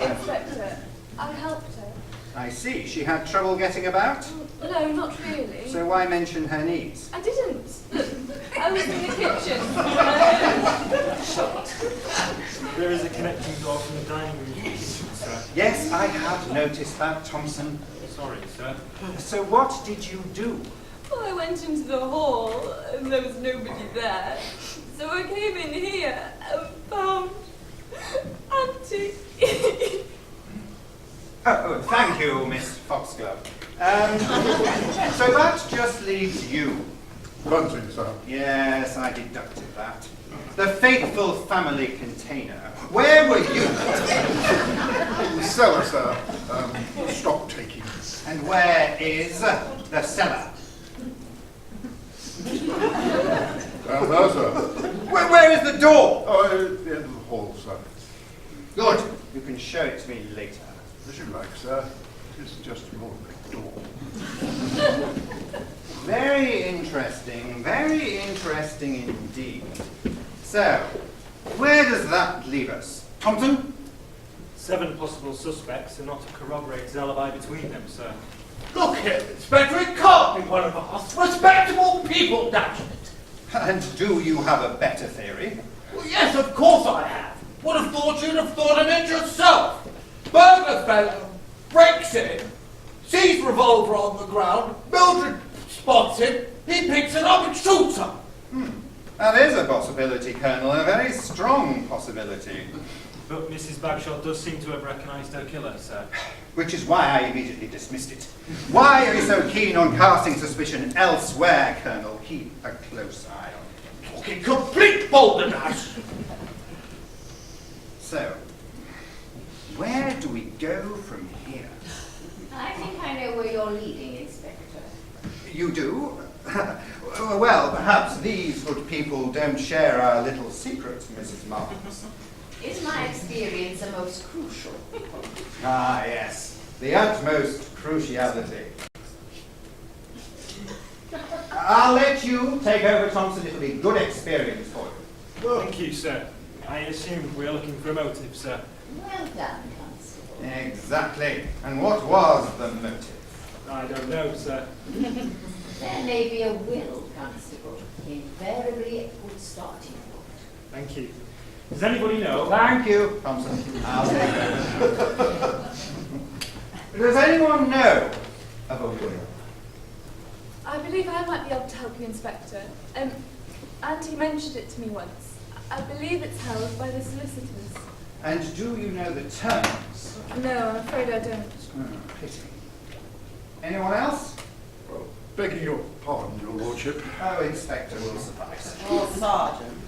Inspector, I helped her. I see. She had trouble getting about? No, not really. So why mention her needs? I didn't. I was in the kitchen. There is a connecting door from the dining room to the kitchen, sir. Yes, I have noticed that, Thompson. Sorry, sir. So what did you do? Well, I went into the hall and there was nobody there. So I came in here and found Auntie. Oh, thank you, Miss Foxglove. So that just leaves you. Bunting, sir. Yes, I deducted that. The faithful family container. Where were you? The cellar, sir. Stock taking. And where is the cellar? There, sir. Where is the door? Oh, at the end of the hall, sir. Good. You can show it to me later. As you like, sir. It's just an ordinary door. Very interesting indeed. So, where does that leave us? Thompson? 7 possible suspects and not a corroborated alibi between them, sir. Look here, Inspector, it can't be one of us. Respectable people, damn it. And do you have a better theory? Well, yes, of course I have. Would have thought you'd have thought of it yourself. Burglar fellow breaks in, sees revolver on the ground, Mildred spots him, he picks it up and shoots her. That is a possibility, Colonel, a very strong possibility. But Mrs. Bagshot does seem to have recognised her killer, sir. Which is why I immediately dismissed it. Why are you so keen on casting suspicion elsewhere, Colonel? Keep a close eye on it. Talking complete balderdash. So, where do we go from here? I think I know where you're leading, Inspector. You do? Well, perhaps these good people don't share our little secret, Mrs. Marks. Is my experience the most crucial? Ah, yes. The utmost cruciality. I'll let you take over, Thompson. It'll be good experience for you. Thank you, sir. I assumed we were looking for a motive, sir. Well done, Constable. Exactly. And what was the motive? I don't know, sir. There may be a will, Constable. Invariably a good starting point. Thank you. Does anybody know? Thank you, Thompson. I'll take over. Does anyone know of a will? I believe I might be able to help you, Inspector. Auntie mentioned it to me once. I believe it's held by the solicitors. And do you know the terms? No, I'm afraid I don't. Pity. Anyone else? Well, begging your pardon, your lordship. Oh, Inspector will suffice. Or Sergeant.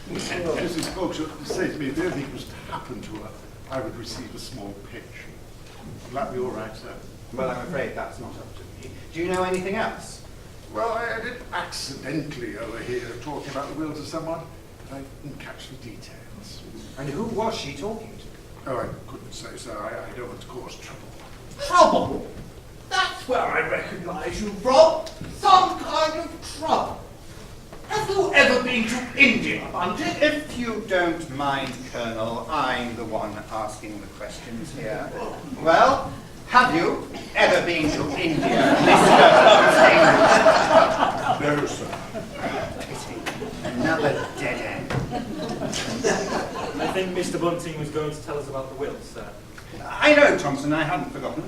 Well, Mrs. Foxton said to me if anything was to happen to her, I would receive a small pinch. Will that be all right, sir? Well, I'm afraid that's not up to me. Do you know anything else? Well, I did accidentally overhear her talking about the will to someone, but I didn't catch the details. And who was she talking to? Oh, I couldn't say, sir. I don't want to cause trouble. Trouble? That's where I recognise you from. Some kind of trouble. Have you ever been to India, Bunting? If you don't mind, Colonel, I'm the one asking the questions here. Well, have you ever been to India, Mr. Bunting? No, sir. Pity. Another dead end. I think Mr. Bunting was going to tell us about the will, sir. I know, Thompson, I hadn't forgotten.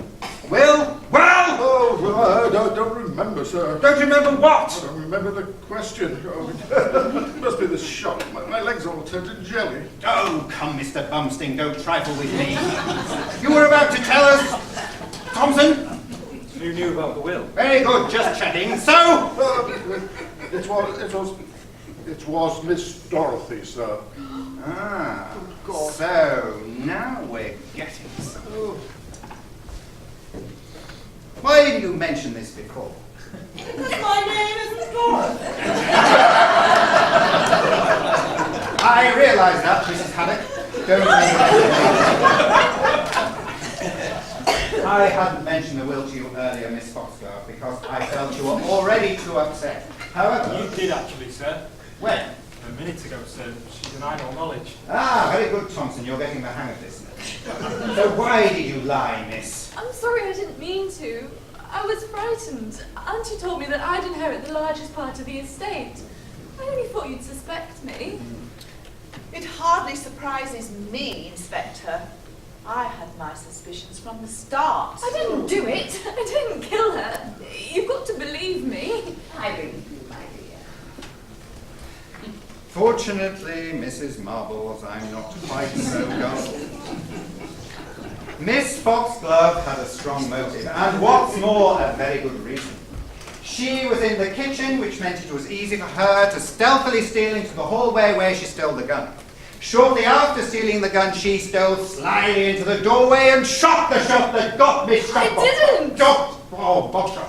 Will? Well? Oh, well, I don't remember, sir. Don't remember I what? don't remember the question. Oh, it must be the shock. My legs are all turned to jelly. Oh, come, Mr. Bumsting, don't trifle with me. You were about to tell us, Thompson? Who knew about the will? Very good, just checking. So? It was Miss Dorothy, sir. Ah, so now we're getting somewhere. Why didn't you mention this before? Because my name isn't Dorothy. I realise that, Mrs. Haddock. Don't I hadn't mentioned the will to you earlier, Miss Foxglove, because I felt you were already too upset. However... You did actually, sir. When? A minute ago, sir. She denied all knowledge. Ah, very good, Thompson. You're getting the hang of this now. So why did you lie, miss? I'm sorry, I didn't mean to. I was frightened. Auntie told me that I'd inherit the largest part of the estate. I only thought you'd suspect me. It hardly surprises me, Inspector. I had my suspicions from the start. I didn't do it. I didn't kill her. You've got to believe me. I believe you, my dear. Fortunately, Mrs. Marbles, I'm not quite so gullible. Miss Foxglove had a strong motive, and what's more, a very good reason. She was in the kitchen, which meant it was easy for her to stealthily steal into the hallway where she stole the gun. Shortly after stealing the gun, she stole slyly into the doorway and shot the shot that got Miss Foxglove. I didn't! Bother.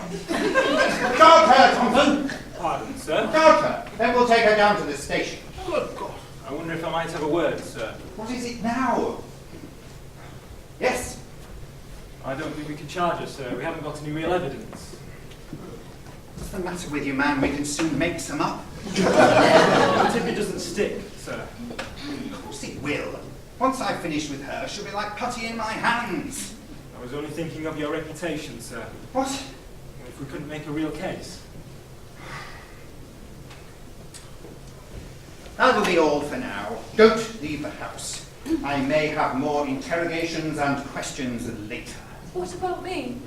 Got her, Thompson! Pardon, sir. Got her. Then we'll take her down to the station. Good God. I wonder if I might have a word, sir. What is it now? Yes. I don't think we can charge her, sir. We haven't got any real evidence. What's the matter with you, man? We can soon make some up. What if it doesn't stick, sir? Of course it will. Once I've finished with her, she'll be like putty in my hands. I was only thinking of your reputation, sir. What? If we couldn't make a real case. That'll be all for now. Don't leave the house. I may have more interrogations and questions later. What about me?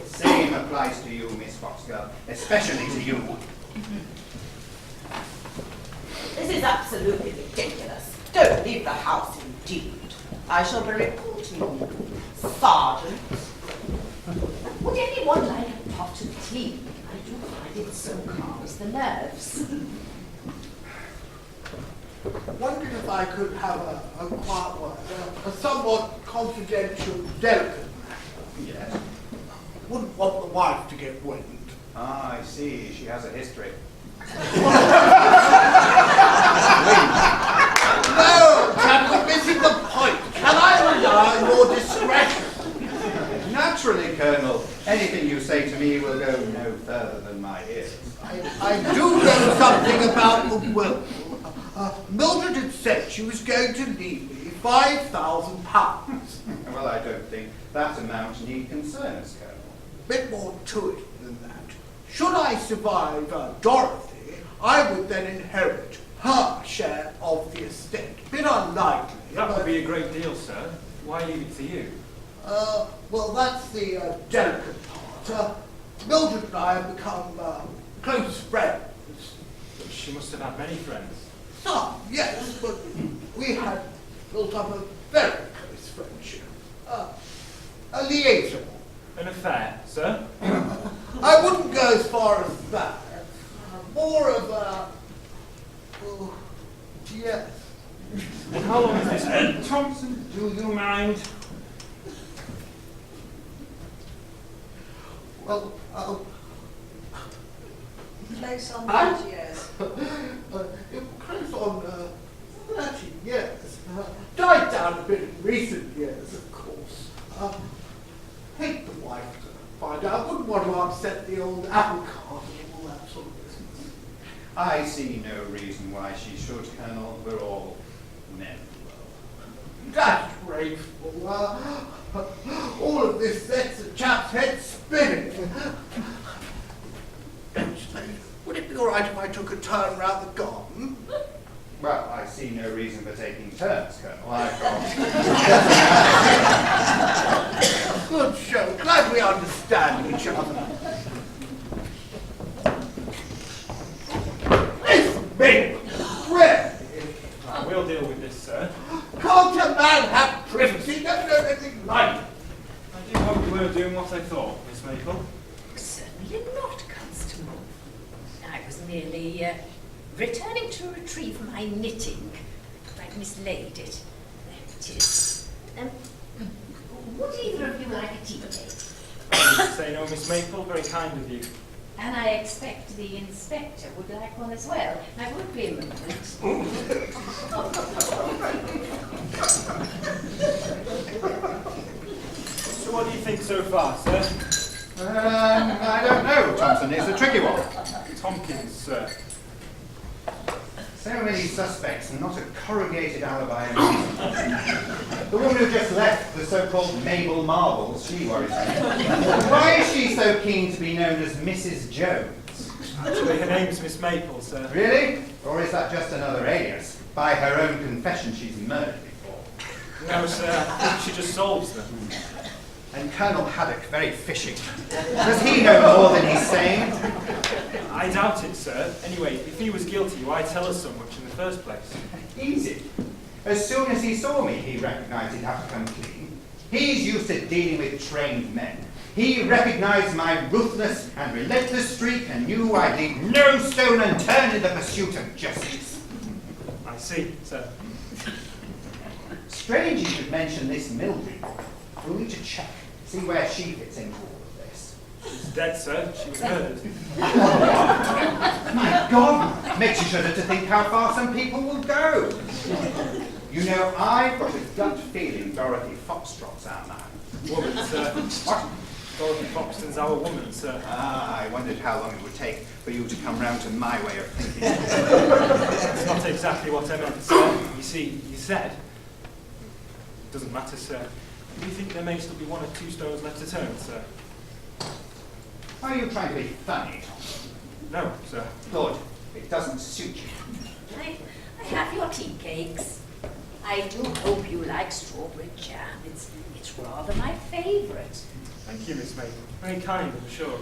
Same applies to you, Miss Foxglove, especially to you. This is absolutely ridiculous. Don't leave the house, indeed. I shall be reporting you, Sergeant. Would anyone like a pot of tea? I do find it so calms the nerves. Wondered if I could have a quiet word, a somewhat confidential, delicate matter. Yes? Wouldn't want the wife to get wind. Ah, I see. She has a history. No, Chap, we're missing the point. Can I rely on your discretion? Naturally, Colonel. Anything you say to me will go no further than my ears. I do know something about the will. Mildred had said she was going to leave me £5,000. Well, I don't think that amount need concern us, Colonel. Bit more to it than that. Should I survive Dorothy, I would then inherit her share of the estate. Bit unlikely. That but, would be a great deal, sir. Why leave it to you? well, that's the delicate part. Mildred and I have become close friends. She must have had many friends. Some, yes, but we had built up a very close friendship. A liaison. An affair, sir? I wouldn't go as far as that. More of a... Oh, yes. And how long is this? Thompson, do you mind? Well, Place on I- 30 years. it close on 30 years. Died down a bit in recent years, of course. Hate the wife to find out. Wouldn't want to upset the old apple cart and all that sort of business. I see no reason why she should, Colonel. We're all men. That's grateful. All of this sets a chap's head spinning. Would it be all right if I took a turn round the garden? Well, I see no reason for taking turns, Colonel. I've got... Good show. Glad we understand each other. This big, really. We'll deal with this, sir. Can't a man have privacy? Never know anything like it. I do hope you were doing what I thought, Miss Maple. Certainly not, Constable. I was merely returning to retrieve my knitting. I'd mislaid it. There it is. Would either of you like a tea cake? Say no, Miss Maple. Very kind of you. And I expect the inspector would like one as well. I won't be a moment. So what do you think so far, sir? I don't know, Thompson. It's a tricky one. Tompkins, sir. So many suspects and not a corrugated alibi. The woman who just left, the so-called Mabel Marbles, she worries me. Why is she so keen to be known as Mrs. Jones? Actually, her name's Miss Maple, sir. Really? Or is that just another alias? By her own confession, she's murdered before. No, sir, I think she just solves them. And Colonel Haddock, very fishy. Does he know more than he's saying? I doubt it, sir. Anyway, if he was guilty, why tell us so much in the first place? Easy. As soon as he saw me, he recognised he'd have to come clean. He's used to dealing with trained men. He recognised my ruthless and relentless streak and knew I'd leave no stone unturned in the pursuit of justice. I see, sir. Strange you should mention this Mildred. We'll need to check, see where she fits into all of this. She's dead, sir. She was murdered. My God! Makes you shudder to think how far some people will go. You know, I've got a gut feeling Dorothy Foxtrot's our man. Woman, sir. What? Dorothy Foxton's our woman, sir. Ah, I wondered how long it would take for you to come round to my way of thinking. That's not exactly what I meant, sir. You see, you said. It doesn't matter, sir. Do you think there may still be one or two stones left to turn, sir? Are you trying to be funny, Thompson? No, sir. Good. It doesn't suit you. I have your tea cakes. I do hope you like strawberry jam. It's rather my favourite. Thank you, Miss Maple. Very kind, I'm sure.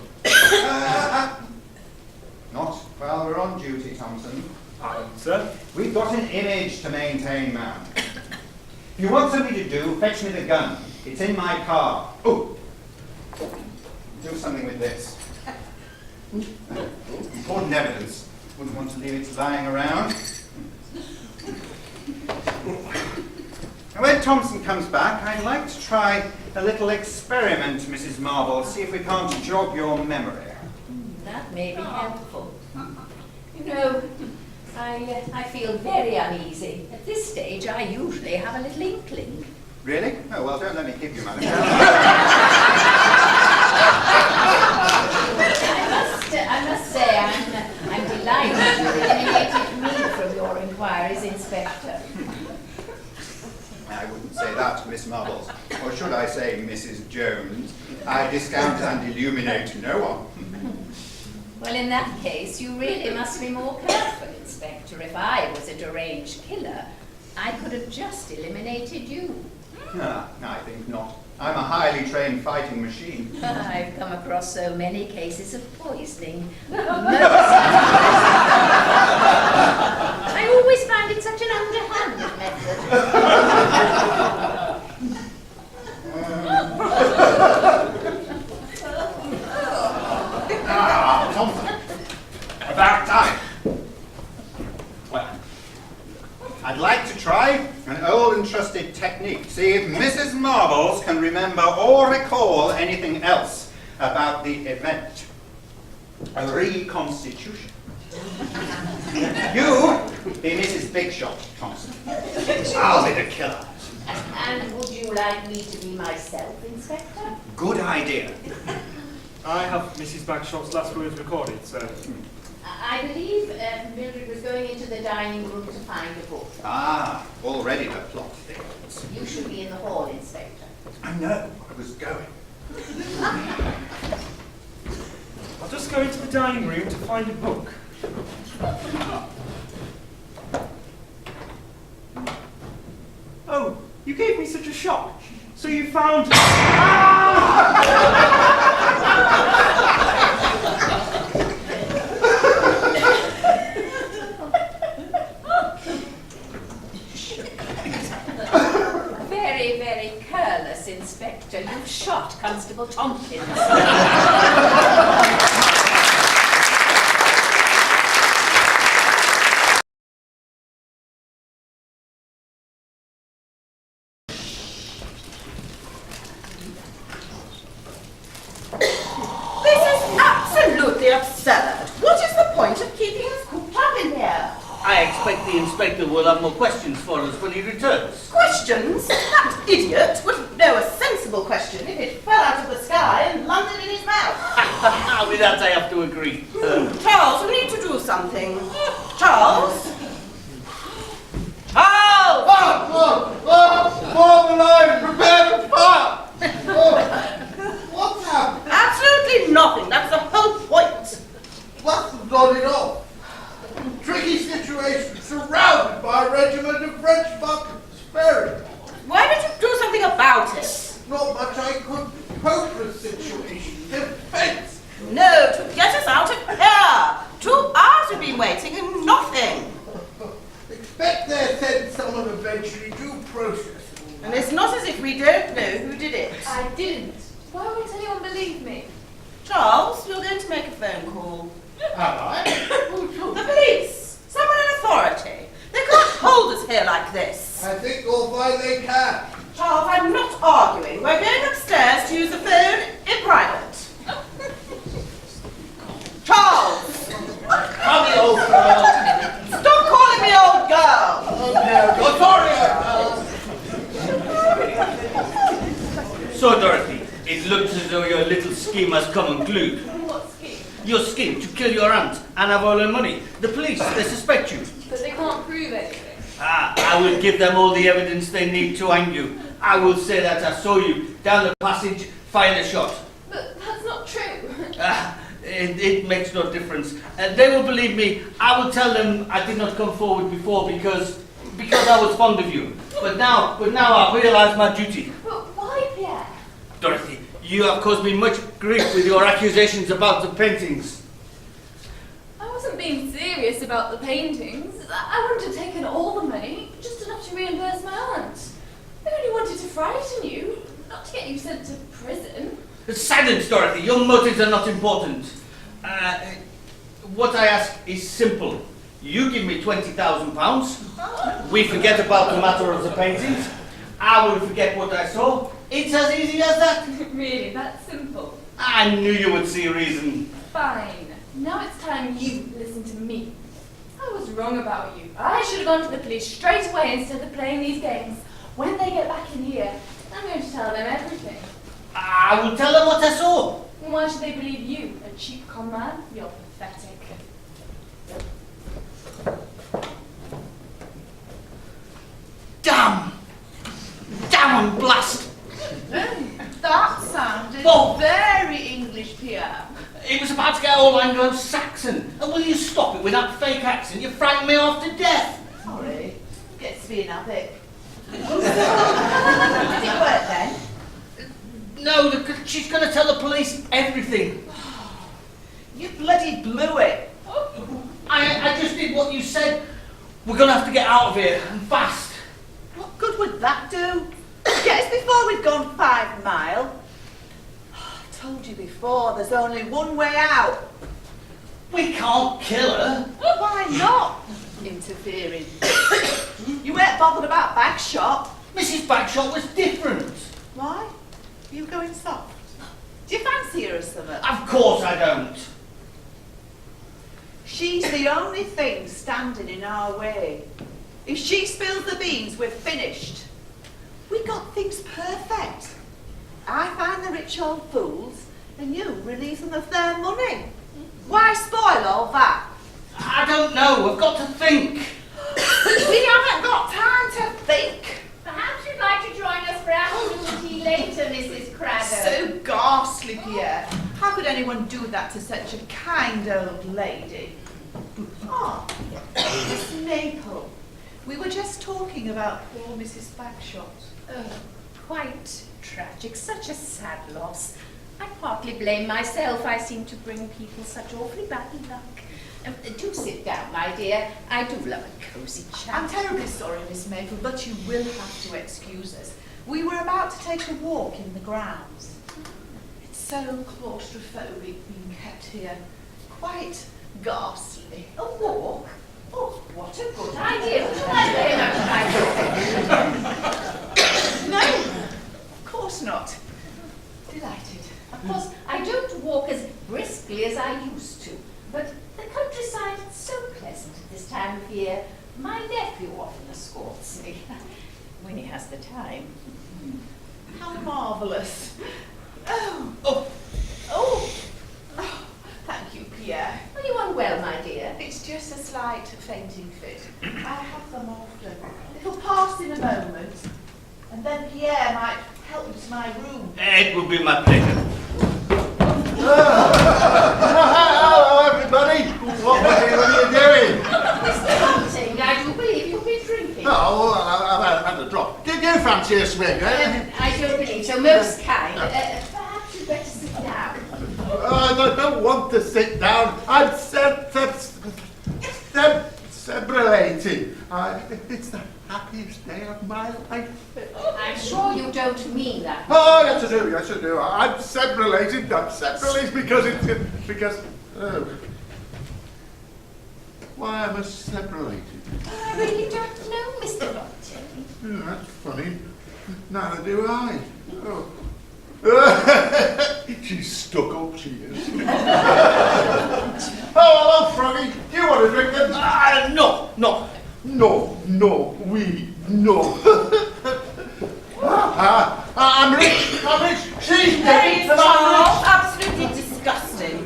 Not while we're on duty, Thompson. Pardon, sir? We've got an image to maintain, ma'am. If you want something to do, fetch me the gun. It's in my car. Oh! Do something with this. Important evidence. Wouldn't want to leave it lying around. Now, when Thompson comes back, I'd like to try a little experiment, Mrs. Marble. See if we can't jog your memory. That may be helpful. You know, I feel very uneasy. At this stage, I usually have a little inkling. Really? Oh, well, don't let me keep you, madam. I must say, I'm delighted you eliminated me from your inquiries, Inspector. I wouldn't say that, Miss Marbles. Or should I say, Mrs. Jones? I discount and illuminate no one. Well, in that case, you really must be more careful, Inspector. If I was a deranged killer, I could have just eliminated you. Ah, I think not. I'm a highly trained fighting machine. I've come across so many cases of poisoning. I always find it such an underhand method. Thompson. About time. Well, I'd like to try an old and trusted technique. See if Mrs. Marbles can remember or recall anything else about the event. A reconstitution. You be Mrs. Big Shot, Thompson. I'll be the killer. And would you like me to be myself, Inspector? Good idea. I have Mrs. Bagshot's last words recorded, sir. I believe Mildred was going into the dining room to find a book. Ah, already the plot thickens. You should be in the hall, Inspector. I know, I was going. I'll just go into the dining room to find a book. Oh, you gave me such a shock. So you found... Very, very careless, Inspector. You've shot Constable Tompkins. This is absolutely absurd. What is the point of keeping us cooped up in here? I expect the inspector will have more questions for us when he returns. Questions? That idiot would know a sensible question if it With that, I have to agree. Charles, we need to do something. Charles? Charles! Marmalade, prepare the fire! What's happened? Absolutely nothing. That's the whole point. What's not it off? Tricky situation, surrounded by a regiment of French buckets. Very Why don't you do something about it? not much I could. Hopeless situation. Defense. No, to get us out of here. 2 hours we've been waiting and nothing. Expect they'll send someone eventually due process. And it's not as if we don't know who did it. I didn't. Why won't anyone believe me? Charles, you're going to make a phone call. Am I? Who to? The police. Someone in authority. They can't hold us here like this. I think you'll find they can. Charles, I'm not arguing. We're going upstairs to use the phone in private. Charles! Come here, old girl. Stop calling me old girl! Oh, no, sorry. So, Dorothy, it looks as though your little scheme has come unglued. What scheme? Your scheme to kill your aunt and have all her money. The police, they suspect you. But they can't prove anything. I will give them all the evidence they need to hang you. I will say that I saw you down the passage, fired a shot. But that's not true. It makes no difference. They will believe me. I will tell them I did not come forward before because I was fond of you. But now I realise my duty. But why, Pierre? Dorothy, you have caused me much grief with your accusations about the paintings. I wasn't being serious about the paintings. I wouldn't have taken all the money, just enough to reimburse my aunt. I only wanted to frighten you, not to get you sent to prison. Silence, Dorothy. Your motives are not important. What I ask is simple. You give me £20,000. We forget about the matter of the paintings. I will forget what I saw. It's as easy as that. Really, that's simple. I knew you would see reason. Fine. Now it's time you listen to me. I was wrong about you. I should have gone to the police straight away instead of playing these games. When they get back in here, I'm going to tell them everything. I will tell them what I saw. And why should they believe you, a cheap con man? You're pathetic. Damn! Damn and blast! That sounded Whoa. very English, Pierre. It was about to get all Anglo-Saxon. And will you stop it with that fake accent? You frightened me off to death. Sorry. Gets to be an habit. Did it work then? No, she's going to tell the police everything. You bloody blew it. I just did what you said. We're going to have to get out of here, and fast. What good would that do? Get us before we'd gone 5 miles. I told you before, there's only one way out. We can't kill her. Why not? Interfering. You weren't bothered about Bagshot. Mrs. Bagshot was different. Why? Are you going soft? Do you fancy her or something? Of course I don't. She's the only thing standing in our way. If she spills the beans, we're finished. We got things perfect. I find the rich old fools, and you release them of their money. Why spoil all that? I don't know. I've got to think. We haven't got time to think. Perhaps you'd like to join us for afternoon tea later, Mrs. Craddock. So ghastly, Pierre. How could anyone do that to such a kind old lady? Oh, Miss Maple. We were just talking about poor Mrs. Bagshot. Oh, quite tragic. Such a sad loss. I partly blame myself. I seem to bring people such awfully bad luck. Do sit down, my dear. I do love a cosy chat. I'm terribly sorry, Miss Maple, but you will have to excuse us. We were about to take a walk in the grounds. It's so claustrophobic being kept here. Quite ghastly. A walk? Oh, what a good idea. Would you like very much No, of course not. Delighted. Of course, I don't walk as briskly as I used to, but the countryside is so pleasant at this time of year. My nephew often escorts me, when he has the time. How marvellous. Oh, Oh, oh, oh. fainting fit. I have them often. It'll pass in a moment, and then Pierre might help me to my room. It will be my pleasure. Hello, everybody. What are you doing? Mr. Bunting, I do believe you've been drinking. Oh, I've had a drop. Did you fancy a swig, eh? I don't believe so. Most kind. Perhaps you'd better sit down. I don't want to sit down. I'm cerebrating. It's the happiest day of my life. I'm sure you don't mean that. Oh, yes I do, yes I do. I'm cerebrating because oh. Why am I cerebrating? I really don't know, Mr. Bunting. That's funny. Neither do I. Oh. She's stuck up, she is. Oh, hello, Froggy. Do you want a drink then? No. I'm rich. She's Hey, dead. Charles, absolutely disgusting.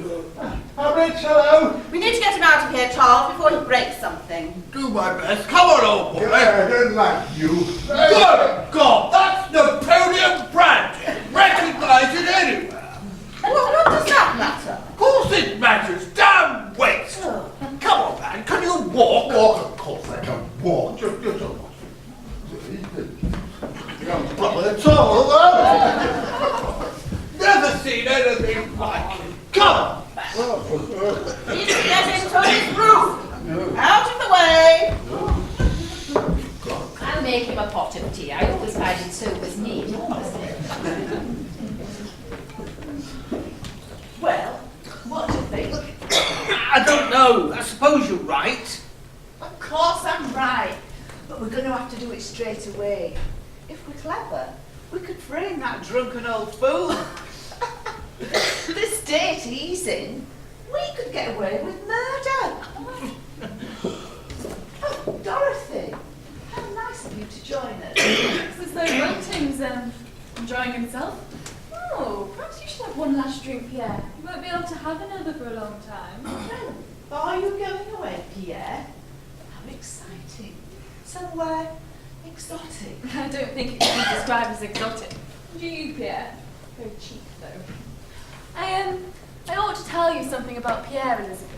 I'm rich, hello. We need to get him out of here, Charles, before he breaks something. Do my best. Come on, old boy. Yeah, I don't like you. Good God, that's Napoleon Brandy. Recognise it anywhere. Well, what does that matter? Of course it matters. Damn waste. Come on, man. Can you walk? Walk, of course I can walk. Just you don't bother at all. Never seen anything like it. Come on. He's getting to his roof. Out of the way. I'll make him a pot of tea. I always find it so with me. Well, what do you think? I don't know. I suppose you're right. Of course I'm right, but we're going to have to do it straight away. If we're clever, we could frame that drunken old fool. The state he's in, we could get away with murder. Oh, Dorothy, how nice of you to join us. Looks as though Bunting's enjoying himself. Oh, perhaps you should have one last drink, Pierre. You won't be able to have another for a long time. Oh, are you going away, Pierre? How exciting. Somewhere exotic. I don't think it can be described as exotic. Do you, Pierre? Very cheap, though. I ought to tell you something about Pierre, Elizabeth.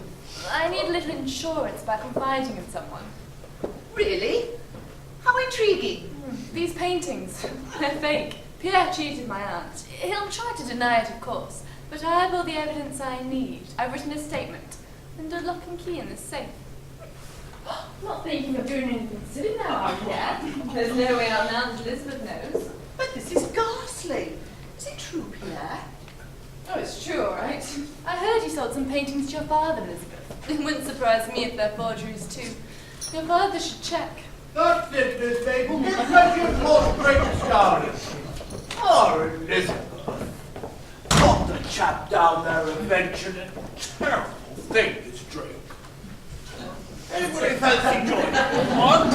I need a little insurance by confiding in someone. Really? How intriguing. These paintings, they're fake. Pierre cheated my aunt. He'll try to deny it, of course, but I have all the evidence I need. I've written a statement and a lock and key in the safe. Not thinking of doing anything silly now, are you, Pierre? There's no way our Aunt Elizabeth knows. But this is ghastly. Is it true, Pierre? Oh, it's true, all right. I heard you sold some paintings to your father, Elizabeth. It wouldn't surprise me if they're forgeries, too. Your father should check. That's it, Miss Mabel. Get ready to more drinks started. Oh, Elizabeth. Got the chap down there who mentioned a terrible thing, this drink. Anybody fancy joining? One?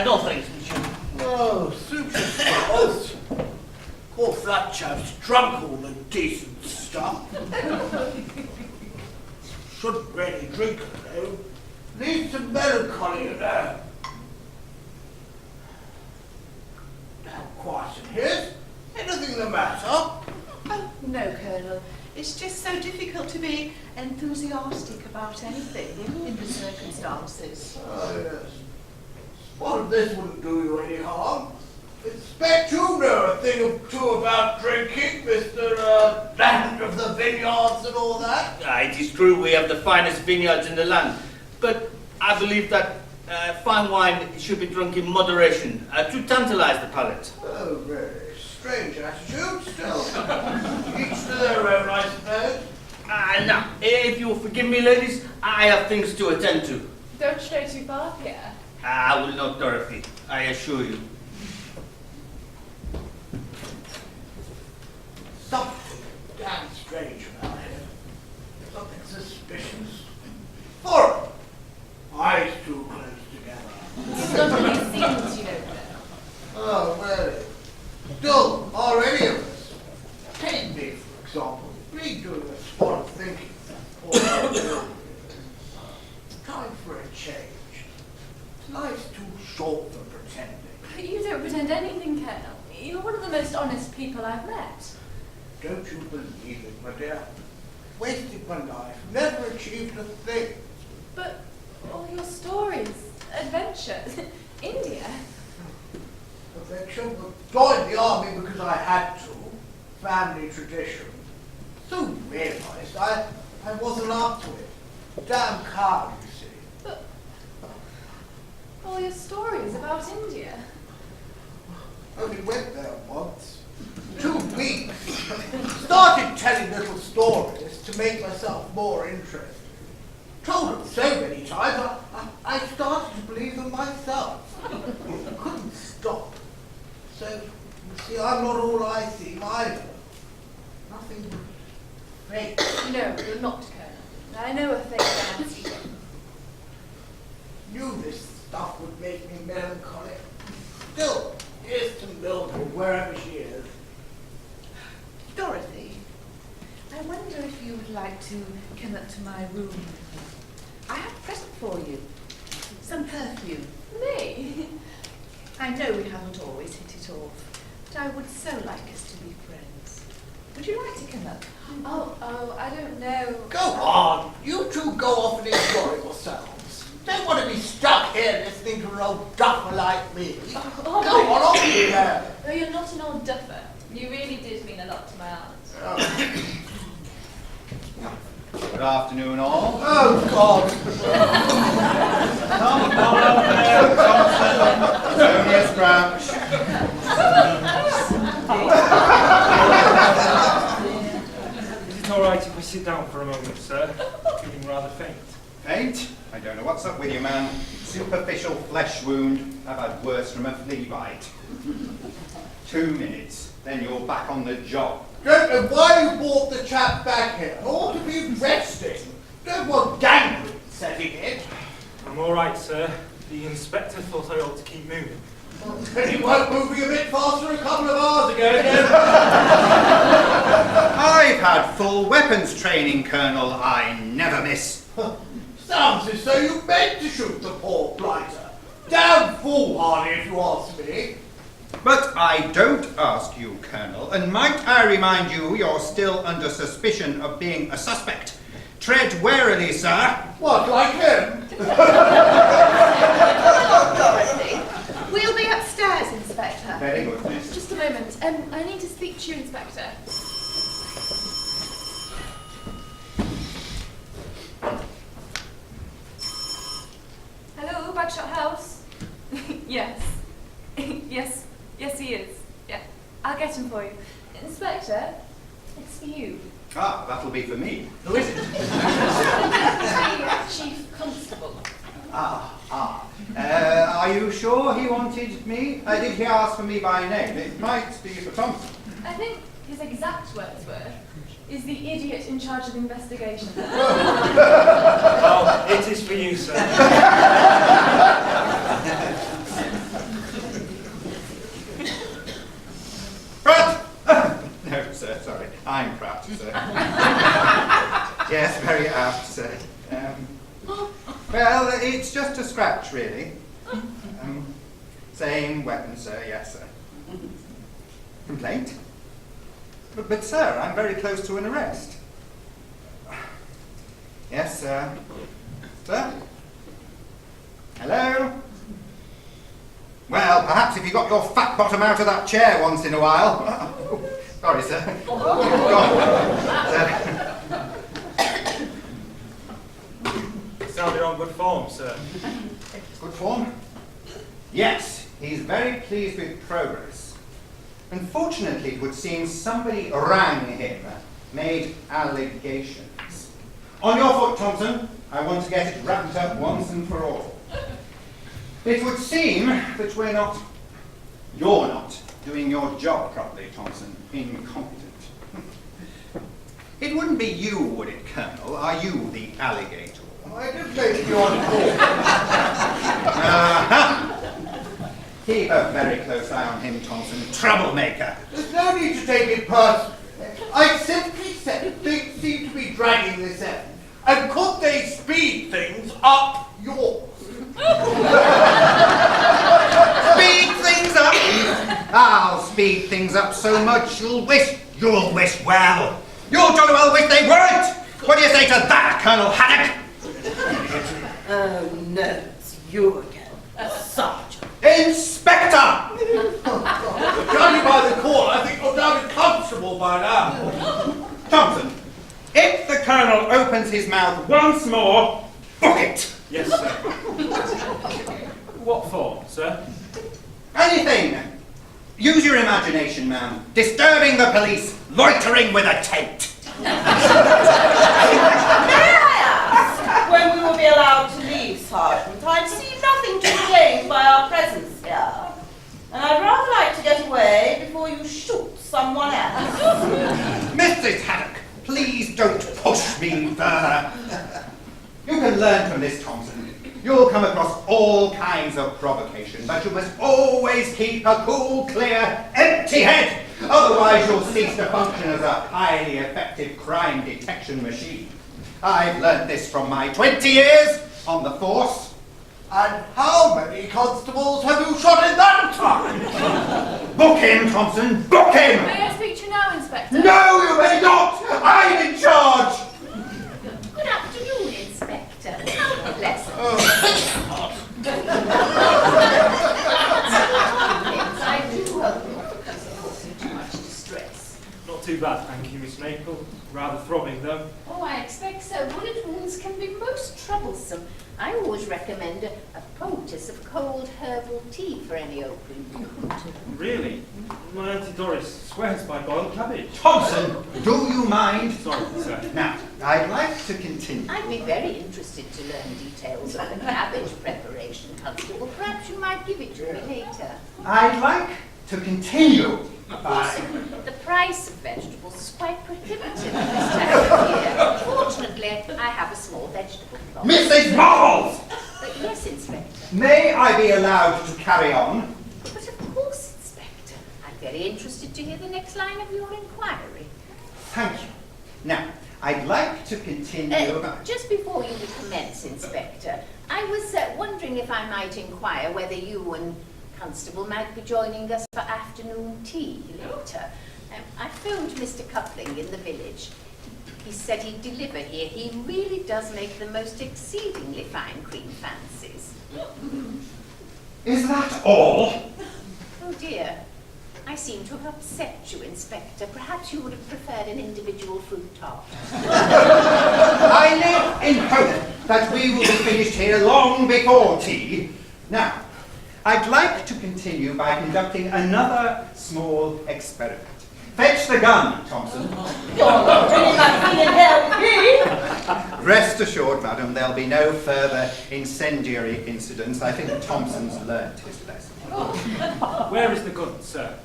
No thanks, monsieur. Oh, super stars. Of course, that chap's drunk all the decent stuff. Shouldn't really drink it, though. Leads to melancholy, you know. Now, quiet in here. Anything the matter? Oh, no, Colonel. It's just so difficult to be enthusiastic about anything in the circumstances. Oh, yes. One of this wouldn't do you any harm. Expect you know a thing or two about drinking, Mr. Land of the Vineyards and all that. It is true we have the finest vineyards in the land, but I believe that fine wine should be drunk in moderation to tantalize the palate. Oh, very strange attitude, still. Each to their own, I suppose. Now, if you will forgive me, ladies, I have things to attend to. Don't stray too far, Pierre. I will not, Dorothy, I assure you. Something damn strange about him. Something suspicious. Foreign. Eyes too close together. He's not any scenes, you know, Pierre. Oh, really? Still, are any of us? Take me, for example. Me doing a spot of thinking. Or time for a change. most honest people I've met. Don't you believe it, my dear? Wasted my life, never achieved a thing. But all your stories, adventures, India. Adventure, joined the army because I had to. Family tradition. Soon realised I wasn't up to it. Damn cow, you see. But all your stories about India. Only went there once. 2 weeks. Started telling little stories to make myself more interesting. Told them so many times, I started to believe them myself. Couldn't stop. So, you see, I'm not all I seem either. Nothing but fake. No, you're not, Colonel. I know a fake Nancy. Knew this stuff would make me melancholic. Still, here's to Mildred, wherever she is. Dorothy, I wonder if you would like to come up to my room with me. I have a present for you. Some perfume. Me? I know we haven't always hit it off, but I would so like us to be friends. Would you like to come up? Oh, I don't know. Go on, you two go off and enjoy yourselves. Don't want to be stuck here listening to an old duffer like me. Go on, off you there. No, you're not an old duffer. You really did mean a lot to my aunt. Good afternoon, all. Oh, God. It's only a scratch. Is it all right if we sit down for a moment, sir? Feeling rather faint. Faint? I don't know what's up with you, man. Superficial flesh wound. I've had worse from a flea bite. 2 minutes, then you're back on the job. Don't know why you brought the chap back here. Ought to be resting. Don't want gangrene setting in. I'm all right, sir. The inspector thought I ought to keep moving. Then he weren't moving a bit faster a couple of hours ago, then. I've had full weapons training, Colonel. I never miss. Sounds as though you meant to shoot the poor blighter. Damn foolhardy, if you ask me. But I don't ask you, Colonel, and might I remind you you're still under suspicion of being a suspect. Tread warily, sir. What, like him? Dorothy, we'll be upstairs, Inspector. Very good, miss. Just a moment. I need to speak to you, Inspector. Hello, Bagshot House? Yes. Yes, he is. Yeah, I'll get him for you. Inspector, it's for you. Ah, that'll be for me. Who is it? The Chief Constable. Are you sure he wanted me? Did he ask for me by name? It might be for Thompson. I think his exact words were, is the idiot in charge of the investigation. Oh, it is for you, sir. Pratt! No, sir, sorry. I'm Pratt, sir. Yes, very apt, sir. Well, it's just a scratch, really. Same weapon, sir, yes, sir. Complaint? But, sir, I'm very close to an arrest. Yes, sir. Sir? Hello? Well, perhaps if you got your fat bottom out of that chair once in a while. Sorry, sir. Sounded on good form, sir. Good form? Yes, he's very pleased with progress. Unfortunately, it would seem somebody rang him, made allegations. On your foot, Thompson. I want to get it wrapped up once and for all. It would seem that you're not doing your job properly, Thompson. Incompetent. It wouldn't be you, would it, Colonel? Are you the alligator? I did say you on call. Keep a very close eye on him, Thompson. Troublemaker. There's no need to take it personally. I simply said things seem to be dragging this end. And could they speed things up yours? Speed things up? I'll speed things up so much you'll wish well. You'll jolly well wish they weren't. What do you say to that, Colonel Haddock? Oh, no, it's you again. Sergeant. Inspector! Judging by the call, I think you're down and comfortable by now. Thompson, if the Colonel opens his mouth once more, book it! Yes, sir. What for, sir? Anything. Use your imagination, ma'am. Disturbing the police, loitering with a tent. May I ask when we will be allowed to leave, Sergeant? I see nothing to be gained by our presence here. And I'd rather like to get away before you shoot someone else. Mrs. Haddock, please don't push me further. You can learn from this, Thompson. You'll come across all kinds of provocation, but you must always keep a cool, clear, empty head. Otherwise, you'll cease to function as a highly effective crime detection machine. I've learned this from my 20 years on the force. And how many constables have you shot in that time? Book him, Thompson, book him! May I speak to you now, Inspector? No, you may not! I'm in charge! Good afternoon, Inspector. How pleasant. I do hope you're not causing too much distress. Not too bad, thank you, Miss Maple. Rather throbbing, though. Oh, I expect so. Bullet wounds can be most troublesome. I always recommend a poultice of cold herbal tea for any open wound. Really? My Auntie Doris swears by boiled cabbage. Thompson, do you mind? Sorry, sir. Now, I'd like to continue. I'd be very interested to learn details of the cabbage preparation, Constable. Perhaps you might give it to me later. I'd like to continue. The price of vegetables is quite prohibitive this time of year. Fortunately, I have a small vegetable plot. Mrs. Marbles! Yes, Inspector. May I be allowed to carry on? But of course, Inspector. I'm very interested to hear the next line of your inquiry. Thank you. Now, I'd like to continue. Just before you commence, Inspector, I was wondering if I might inquire whether you and Constable might be joining us for afternoon tea later. I phoned Mr. Coupling in the village. He said he'd deliver here. He really does make the most exceedingly fine cream fancies. Is that all? Oh dear. I seem to have upset you, Inspector. Perhaps you would have preferred an individual fruit tart. I live in hope that we will be finished here long before tea. Now, I'd like to continue by conducting another small experiment. Fetch the gun, Thompson. You're not bringing that thing in here with me. Rest assured, madam, there'll be no further incendiary incidents. I think Thompson's learnt his lesson. Where is the gun, sir?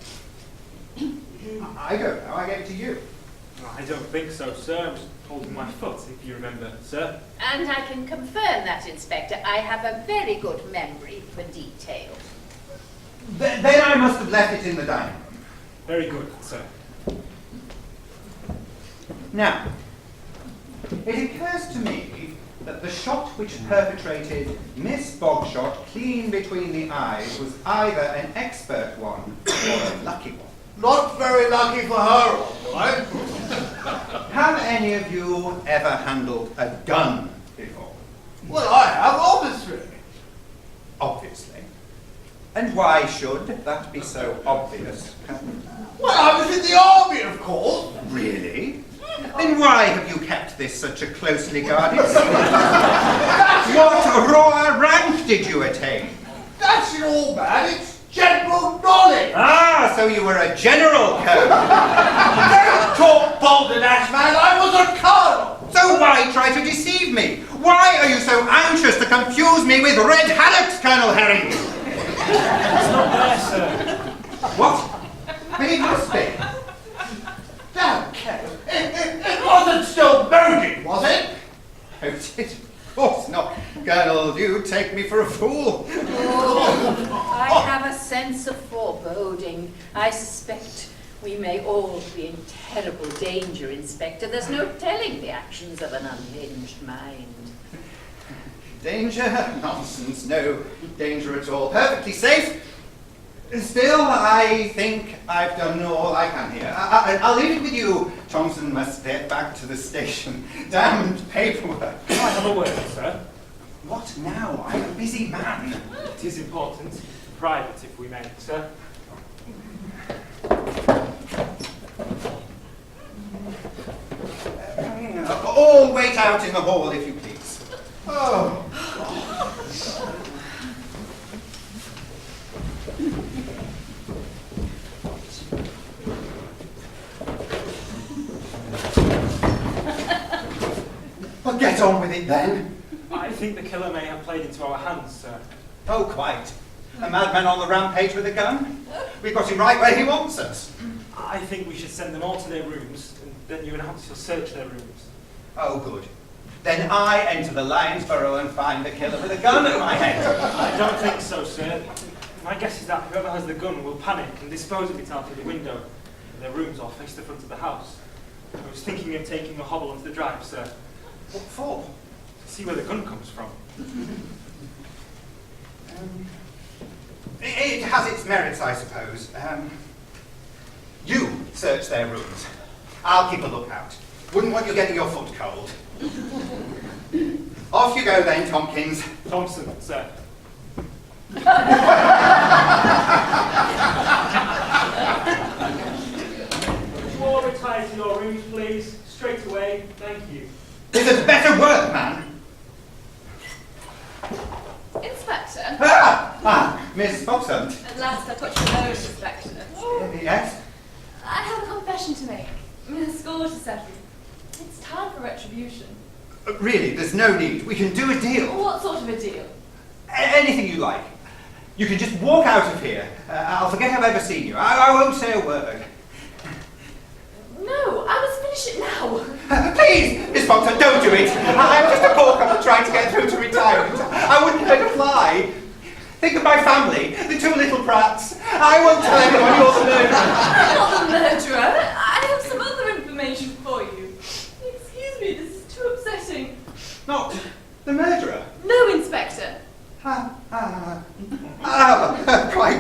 I don't know. I gave it to you. I don't think so, sir. I was holding my foot, if you remember, sir. And I can confirm that, Inspector. I have a very good memory for detail. Then I must have left it in the dining room. Very good, sir. Now, it occurs to me that the shot which perpetrated Miss Bogshot clean between the eyes was either an expert one or a lucky one. Not very lucky for her, all right. Have any of you ever handled a gun before? Well, I have, obviously. Obviously. And why should that be so obvious? Well, I was in the army, of course. Really? Then why have you kept this such a closely guarded secret? What raw rank did you attain? That's it all, man. It's general knowledge. Ah, so you were a general, Colonel. Don't talk balderdash, man. I was a colonel. So why try to deceive me? Why are you so anxious to confuse me with Red Haddocks, Colonel Herring? It's not there, sir. What? But it must be. Damn, Ken. It wasn't still burning, was it? Oh, of course not. Colonel, you take me for a fool. I have a sense of foreboding. I suspect we may all be in terrible danger, Inspector. There's no telling the actions of an unhinged mind. Danger? Nonsense. No danger at all. Perfectly safe. Still, I think I've done all I can here. I'll leave it with you. Thompson must get back to the station. Damned paperwork. Can I have a word, sir? What now? I'm a busy man. It is important. Private, if we may, sir. All wait out in the hall, if you please. Oh. Well, get on with it then. I think the killer may have played into our hands, sir. Oh, quite. A madman on the rampage with a gun? We've got him right where he wants us. I think we should send them all to their rooms, and then you announce you'll search their rooms. Oh, good. Then I enter the lion's burrow and find the killer with a gun at my head. I don't think so, sir. My guess is that whoever has the gun will panic and dispose of it out of the window. Their rooms are face the front of the house. I was thinking of taking a hobble onto the drive, sir. What for? To see where the gun comes from. It has its merits, I suppose. You search their rooms. I'll keep a lookout. Wouldn't want you getting your foot cold. Off you go then, Tompkins. Thompson, sir. Would you all retire to your rooms, please? Straight away. Thank you. There's a better word, man. Inspector? Miss Foxhunt. At last I got your nose, Inspector. Yes? I have a confession to make. The score to settle. It's time for retribution. Really, there's no need. We can do a deal. What sort of a deal? Anything you like. You can just walk out of here. I'll forget I've ever seen you. I won't say a word. No, I must finish it now. Please, Miss Foxhunt, don't do it. I'm just a poor couple trying to get through to retirement. I wouldn't hurt a fly. Think of my family, the two little brats. I won't tell anyone you're the murderer. I'm not the murderer. I have some other information for you. Excuse me, this is too upsetting. Not the murderer? No, Inspector. Quite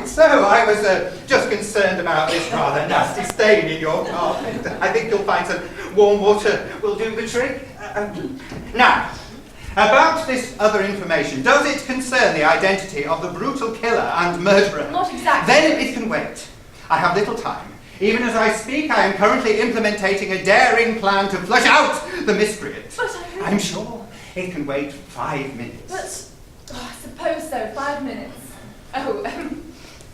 so. I was just concerned about this rather nasty stain in your carpet. I think you'll find some warm water will do the trick. Now, about this other information, does it concern the identity of the brutal killer and murderer? Not exactly. Then it can wait. I have little time. Even as I speak, I am currently implementing a daring plan to flush out the miscreant. But I'm sure it can wait 5 minutes. But, I suppose so, 5 minutes. Oh,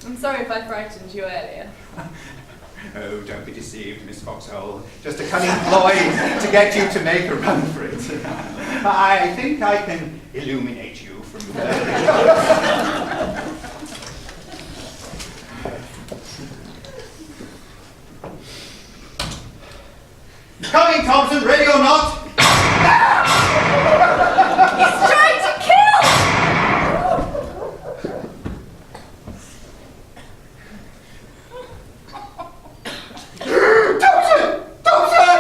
I'm sorry if I frightened you earlier. Oh, don't be deceived, Miss Foxhole. Just a cunning ploy to get you to make a run for it. I think I can illuminate you from there. Coming, Thompson, ready or not? He's trying to kill! Thompson! Thompson!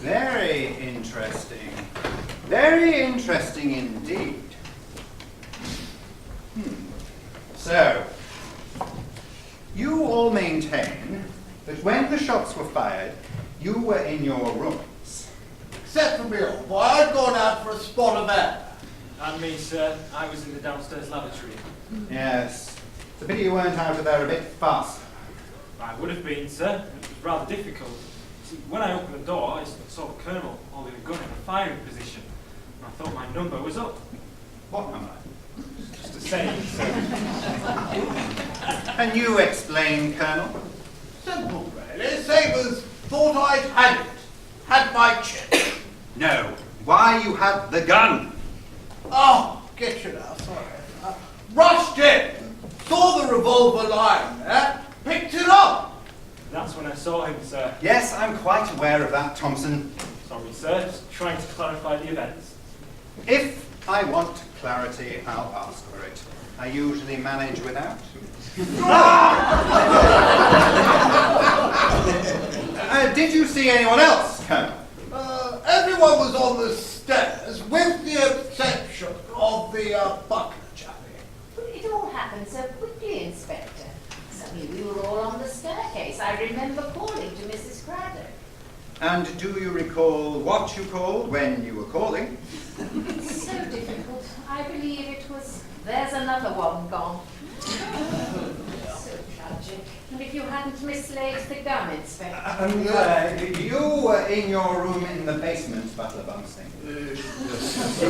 Very interesting. Very interesting indeed. So, you all maintain that when the shots were fired, you were in your rooms. Except for Bill, for I'd gone out for a spot of air. And me, sir. I was in the downstairs lavatory. Yes. It's a pity you weren't out of there a bit faster. I would have been, sir. It was rather difficult. See, when I opened the door, I saw the Colonel holding a gun in a firing position. I thought my number was up. What number? Just the same, sir. Can you explain, Colonel? Simple, really. Sabres thought I'd had it. Had my chance. No. Why you had the gun? Oh, get you now, sorry. Rushed in, saw the revolver lying there, picked it up. That's when I saw him, sir. Yes, I'm quite aware of that, Thompson. Sorry, sir. Just trying to clarify the events. If I want clarity, I'll ask for it. I usually manage without. Did you see anyone else, Colonel? on the stairs, with the exception of the butler chappie. It all happened so quickly, Inspector. Suddenly we were all on the staircase. I remember calling to Mrs. Craddock. And do you recall what you called when you were calling? It's so difficult. I believe it was, there's another one gone. So tragic. And if you hadn't mislaid the gun, Inspector. You were in your room in the basement, Butler Bumstein. Yes,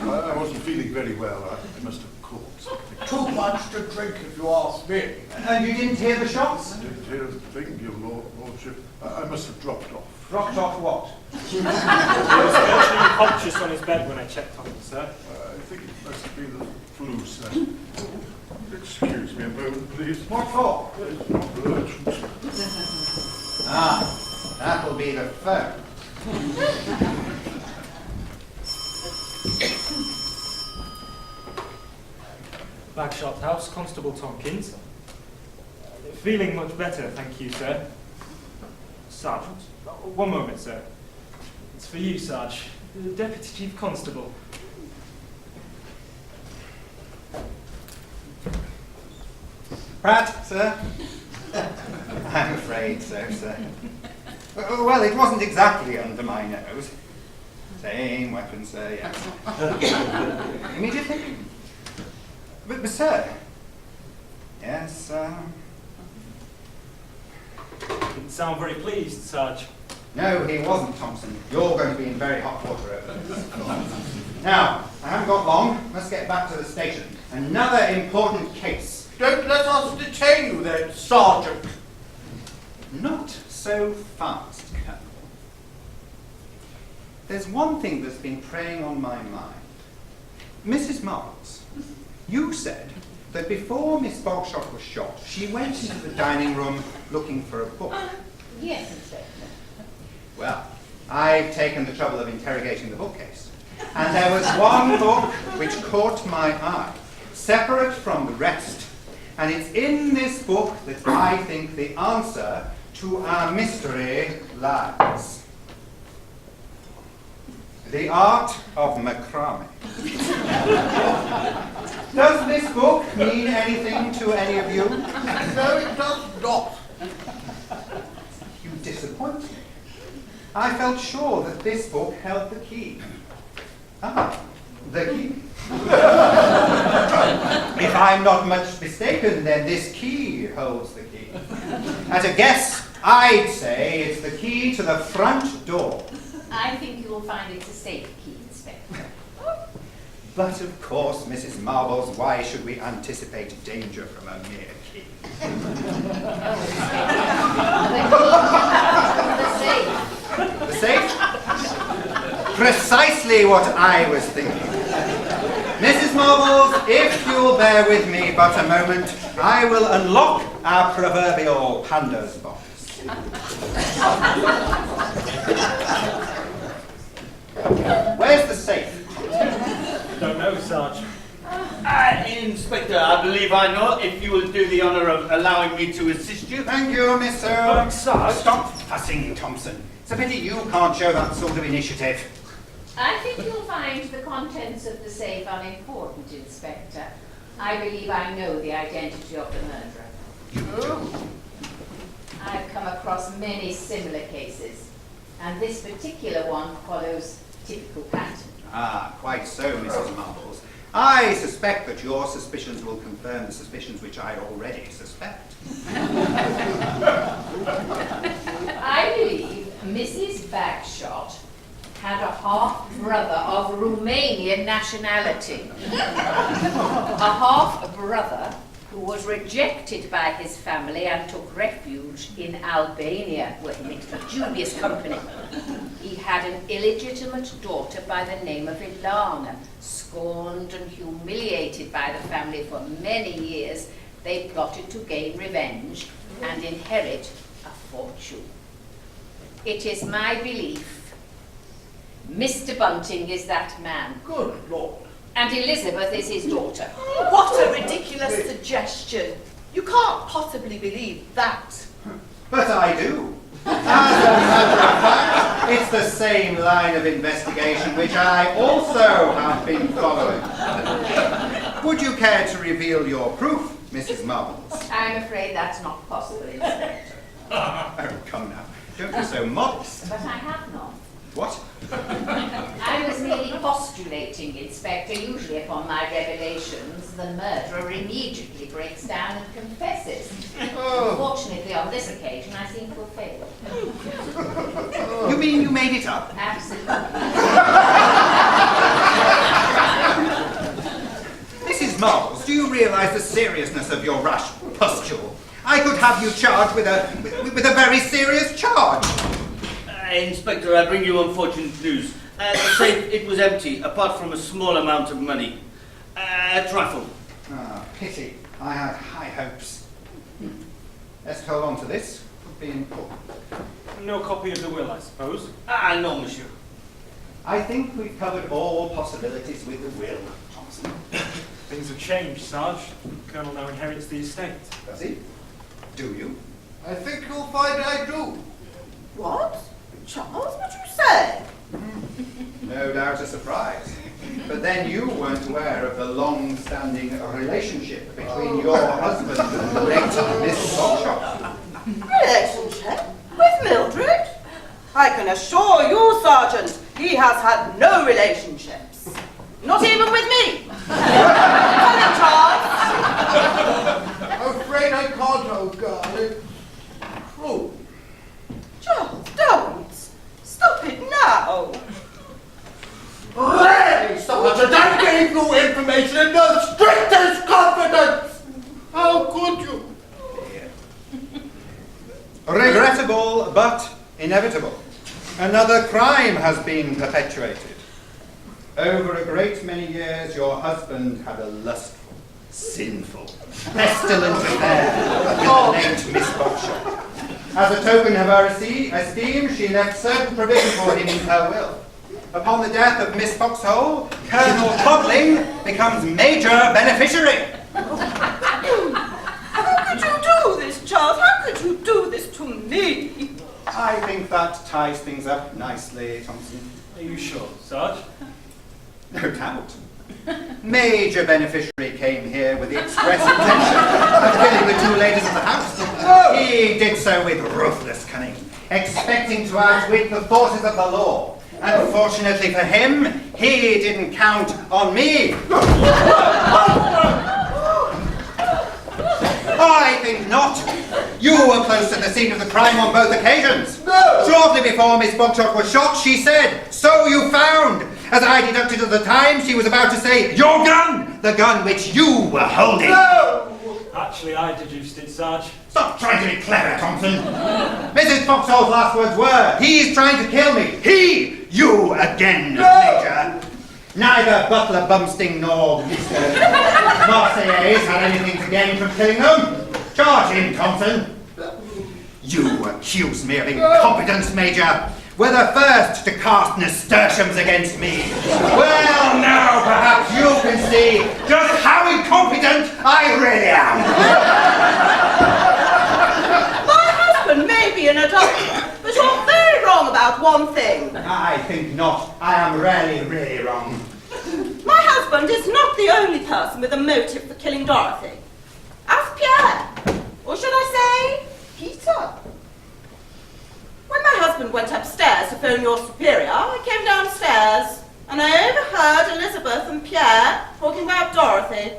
I wasn't feeling very well. I must have caught something. Too much to drink, if you ask me. And you didn't hear the shots? I didn't hear a thing, your lordship. I must have dropped off. Dropped off what? He was virtually unconscious on his bed when I checked on him, sir. I think it must have been the flu, sir. Excuse me a moment, please. What for? It's not urgent. Ah, that'll be the phone. Bagshot House, Constable Tompkins. Feeling much better, thank you, sir. Sergeant, one moment, sir. It's for you, Sarge. Deputy Chief Constable. Pratt, sir? I'm afraid so, sir. Well, it wasn't exactly under my nose. Same weapon, sir, yes. Immediately? But sir. Yes, Didn't sound very pleased, Sarge. No, he wasn't, Thompson. You're going to be in very hot water over this. Now, I haven't got long. Let's get back to the station. Another important case. Don't let us detain you then, Sergeant. Not so fast, Colonel. There's one thing that's been preying on my mind. Mrs. Marles, you said that before Miss Bagshot was shot, she went into the dining room looking for a book. Yes, Inspector. Well, I've taken the trouble of interrogating the bookcase. And there was one book which caught my eye, separate from the rest. And it's in this book that I think the answer to our mystery lies. The Art of Macrame. Does this book mean anything to any of you? No, it does not. You disappoint me. I felt sure that this book held the key. Ah, the key. If I'm not much mistaken, then this key holds the key. At a guess, I'd say it's the key to the front door. I think you will find it's a safe key, Inspector. But of course, Mrs. Marbles, why should we anticipate danger from a mere key? The safe. The safe? Precisely what I was thinking. Mrs. Marbles, if you'll bear with me but a moment, I will unlock our proverbial Pandora's box. Where's the safe? Don't know, Sarge. Inspector, I believe I know, if you will do the honour of allowing me to assist you. Thank you, Mr. Sarge. Stop fussing, Thompson. It's a pity you can't show that sort of initiative. I think you'll find the contents of the safe unimportant, Inspector. I believe I know the identity of the murderer. I've come across many similar cases, and this particular one follows typical pattern. Ah, quite so, Mrs. Marbles. I suspect that your suspicions will confirm the suspicions which I already suspect. I believe Mrs. Bagshot had a half-brother of Romanian nationality. A half-brother who was rejected by his family and took refuge in Albania, where he mixed with dubious company. He had an illegitimate daughter by the name of Ilana. Scorned and humiliated by the family for many years, they plotted to gain revenge and inherit a fortune. It is my belief Mr. Bunting is that man. Good Lord. And Elizabeth is his daughter. What a ridiculous suggestion. You can't possibly believe that. But I do. As a matter of fact, It's the same line of investigation which I also have been following. Would you care to reveal your proof, Mrs. Marbles? I'm afraid that's not possible, Inspector. Oh, come now. Don't be so modest. But I have not. What? I was merely postulating, Inspector. Usually upon my revelations, the murderer immediately breaks down and confesses. Unfortunately, on this occasion, I seem to have failed. You mean you made it up? Absolutely. Mrs. Marbles, do you realise the seriousness of your rash pustule? I could have you charged with a very serious charge. Inspector, I bring you unfortunate news. The safe, it was empty, apart from a small amount of money. A trifle. Ah, pity. I had high hopes. Let's hold on to this. Could be important. No copy of the will, I suppose. No, monsieur. I think we've covered all possibilities with the will, Thompson. Things have changed, Sarge. Colonel now inherits the estate. Does he? Do you? I think you'll find I do. What? Charles, what you say? No doubt a surprise. But then you weren't aware of the long-standing relationship between your husband and the late Miss Bogshot. Relationship? With Mildred? I can assure you, Sergeant, he has had no relationships. Not even with me. Tell him, Charles. I'm afraid I can't, old girl. It's true. Charles, don't. Stop it now. Really, Sergeant, I gave you information in the strictest confidence. How could you? Regrettable, but inevitable. Another crime has been perpetuated. Over a great many years, your husband had a lustful, sinful, pestilent affair with the late Miss Bogshot. As a token of her esteem, she left certain provision for him in her will. Upon the death of Miss Foxhole, Colonel Codling becomes major beneficiary. How could you do this, Charles? How could you do this to me? I think that ties things up nicely, Thompson. Are you sure, Sarge? No doubt. Major beneficiary came here with the express intention of killing the two ladies of the house. He did so with ruthless cunning, expecting to outwit the forces of the law. Unfortunately for him, he didn't count on me. I think not. You were close to the scene of the crime on both occasions. No! Shortly before Miss Bogshot was shot, she said, "So you found." As I deducted at the time, she was about to say, "Your gun!" The gun which you were holding. No! Actually, I deduced it, Sarge. Stop trying to be clever, Thompson. Mrs. Foxhole's last words were, "He's trying to kill me." He! You again, Major. Neither Butler Bumsting nor Mr. Marseillaise had anything to gain from killing them. Charge him, Thompson. You accuse me of incompetence, Major. Were the first to cast nasturtiums against me. Well, now perhaps you can see just how incompetent I really am. My husband may be an adulterer, but you're very wrong about one thing. I think not. I am really wrong. My husband is not the only person with a motive for killing Dorothy. Ask Pierre, or should I say, Peter. When my husband went upstairs to phone your superior, I came downstairs and I overheard Elizabeth and Pierre talking about Dorothy.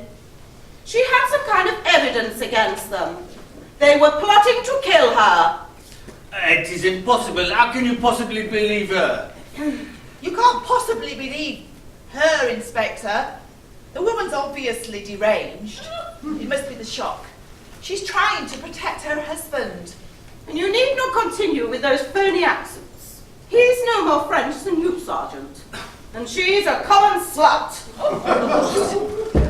She had some kind of evidence against them. They were plotting to kill her. It is impossible. How can you possibly believe her? You can't possibly believe her, Inspector. The woman's obviously deranged. It must be the shock. She's trying to protect her husband. And you need not continue with those phony accents. He's no more French than you, Sergeant. And she's a common slut.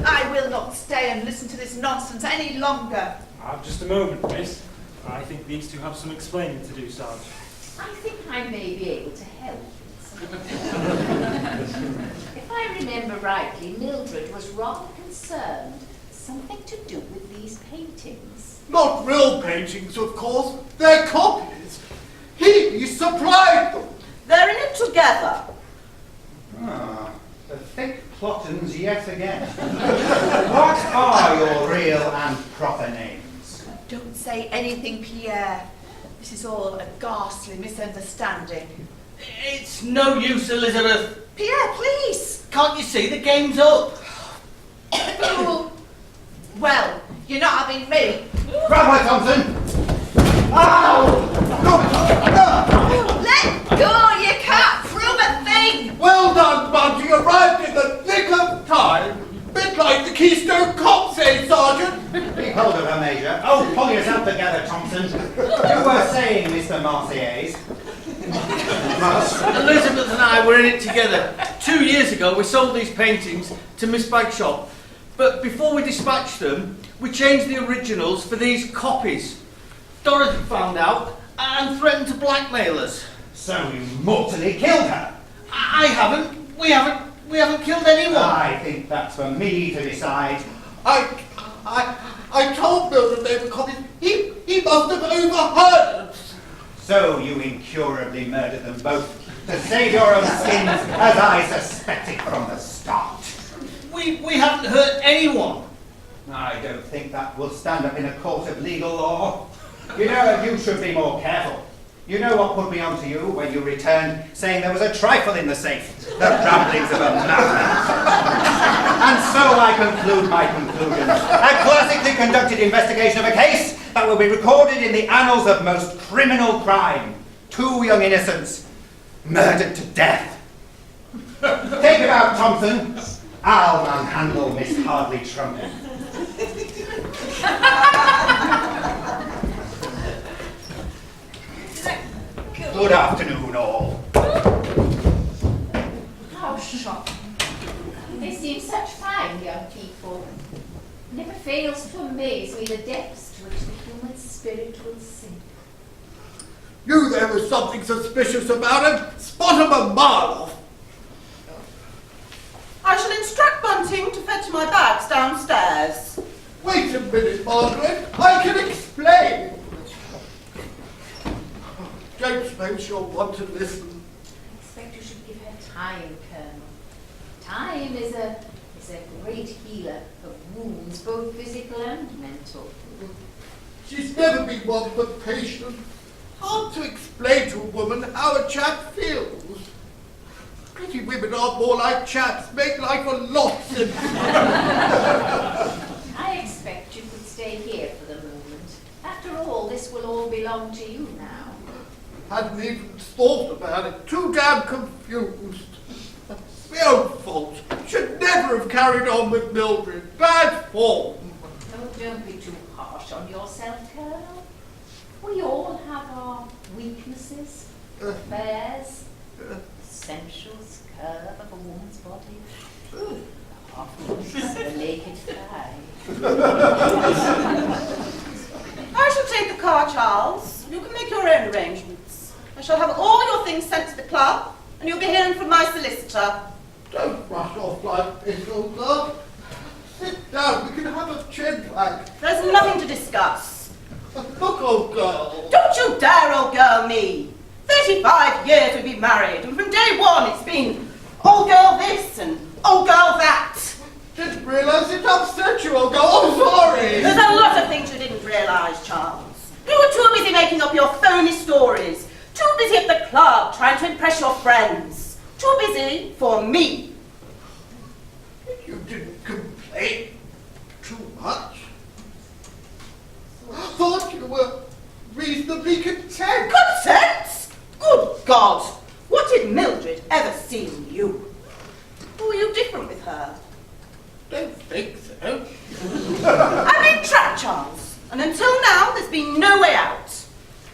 I will not stay and listen to this nonsense any longer. Just a moment, miss. I think these two have some explaining to do, Sarge. I think I may be able to help. If I remember rightly, Mildred was rather concerned. Something to do with these paintings. Not real paintings, of course. They're copies. He supplied them. They're in it together. Ah, the thick plottons yet again. What are your real and proper names? Don't say anything, Pierre. This is all a ghastly misunderstanding. It's no use, Elizabeth. Pierre, please! Can't you see the game's up? Fool! Well, you're not having me. Grab her, Thompson! Ow! Let go! You can't prove a thing! Well done, Bud. You arrived in the nick of time. Bit like the Keystone Cops, eh, Sergeant? Keep hold of her, Major. Oh, pull yourself together, Thompson. You were saying, Mr. Marseillaise. Elizabeth and I were in it together. 2 years ago, we sold these paintings to Miss Bagshot. But before we dispatched them, we changed the originals for these copies. Dorothy found out and threatened to blackmail us. So you mortally killed her? I haven't. We haven't killed anyone. I think that's for me to decide. I told Mildred they were copies. He must have overheard us. So you incurably murdered them both to save your own skins, as I suspected from the start. We haven't hurt anyone. I don't think that will stand up in a court of legal law. You know, you should be more careful. You know what put me onto you when you returned, saying there was a trifle in the safe. The ramblings of a madman. And so I conclude my conclusions. A classically conducted investigation of a case that will be recorded in the annals of most criminal crime. 2 young innocents murdered to death. Take it out, Thompson. I'll manhandle Miss Hardley Trumpet. Good afternoon, all. How shocking. They seem such fine young people. Never fails to amaze me the depths to which the human spirit will sink. Knew there was something suspicious about him. Spot him a mile off. I shall instruct Bunting to fetch my bags downstairs. Wait a minute, Margaret. I can explain. Don't suppose she'll want to listen. I expect you should give her time, Colonel. Time is a great healer of wounds, both physical and mental. She's never been one for patience. Hard to explain to a woman how a chap feels. Pretty women are more like chaps, make life a lot simpler. I expect you could stay here for the moment. After all, this will all belong to you now. Hadn't even thought about it. Too damn confused. It's my own fault. Should never have carried on with Mildred. Bad form. Oh, don't be too harsh on yourself, Colonel. We all have our weaknesses, affairs, the sensual curve of a woman's body, the half-moons, the naked thigh. I shall take the car, Charles. You can make your own arrangements. I shall have all your things sent to the club, and you'll be hearing from my solicitor. Don't rush off like this, old love. Sit down, we can have a chin wag. There's nothing to discuss. Look, old girl. Don't you dare old girl me. 35 years we've been married, and from day one it's been old girl this and old girl that. Didn't realise it upset you, old girl. I'm sorry. There's a lot of things you didn't realise, Charles. You were too busy making up your phony stories. Too busy at the club trying to impress your friends. Too busy for me. You didn't complain too much. I thought you were reasonably content. Content? Good God! What did Mildred ever see in you? Or were you different with her? Don't think so. I've been trapped, Charles, and until now there's been no way out.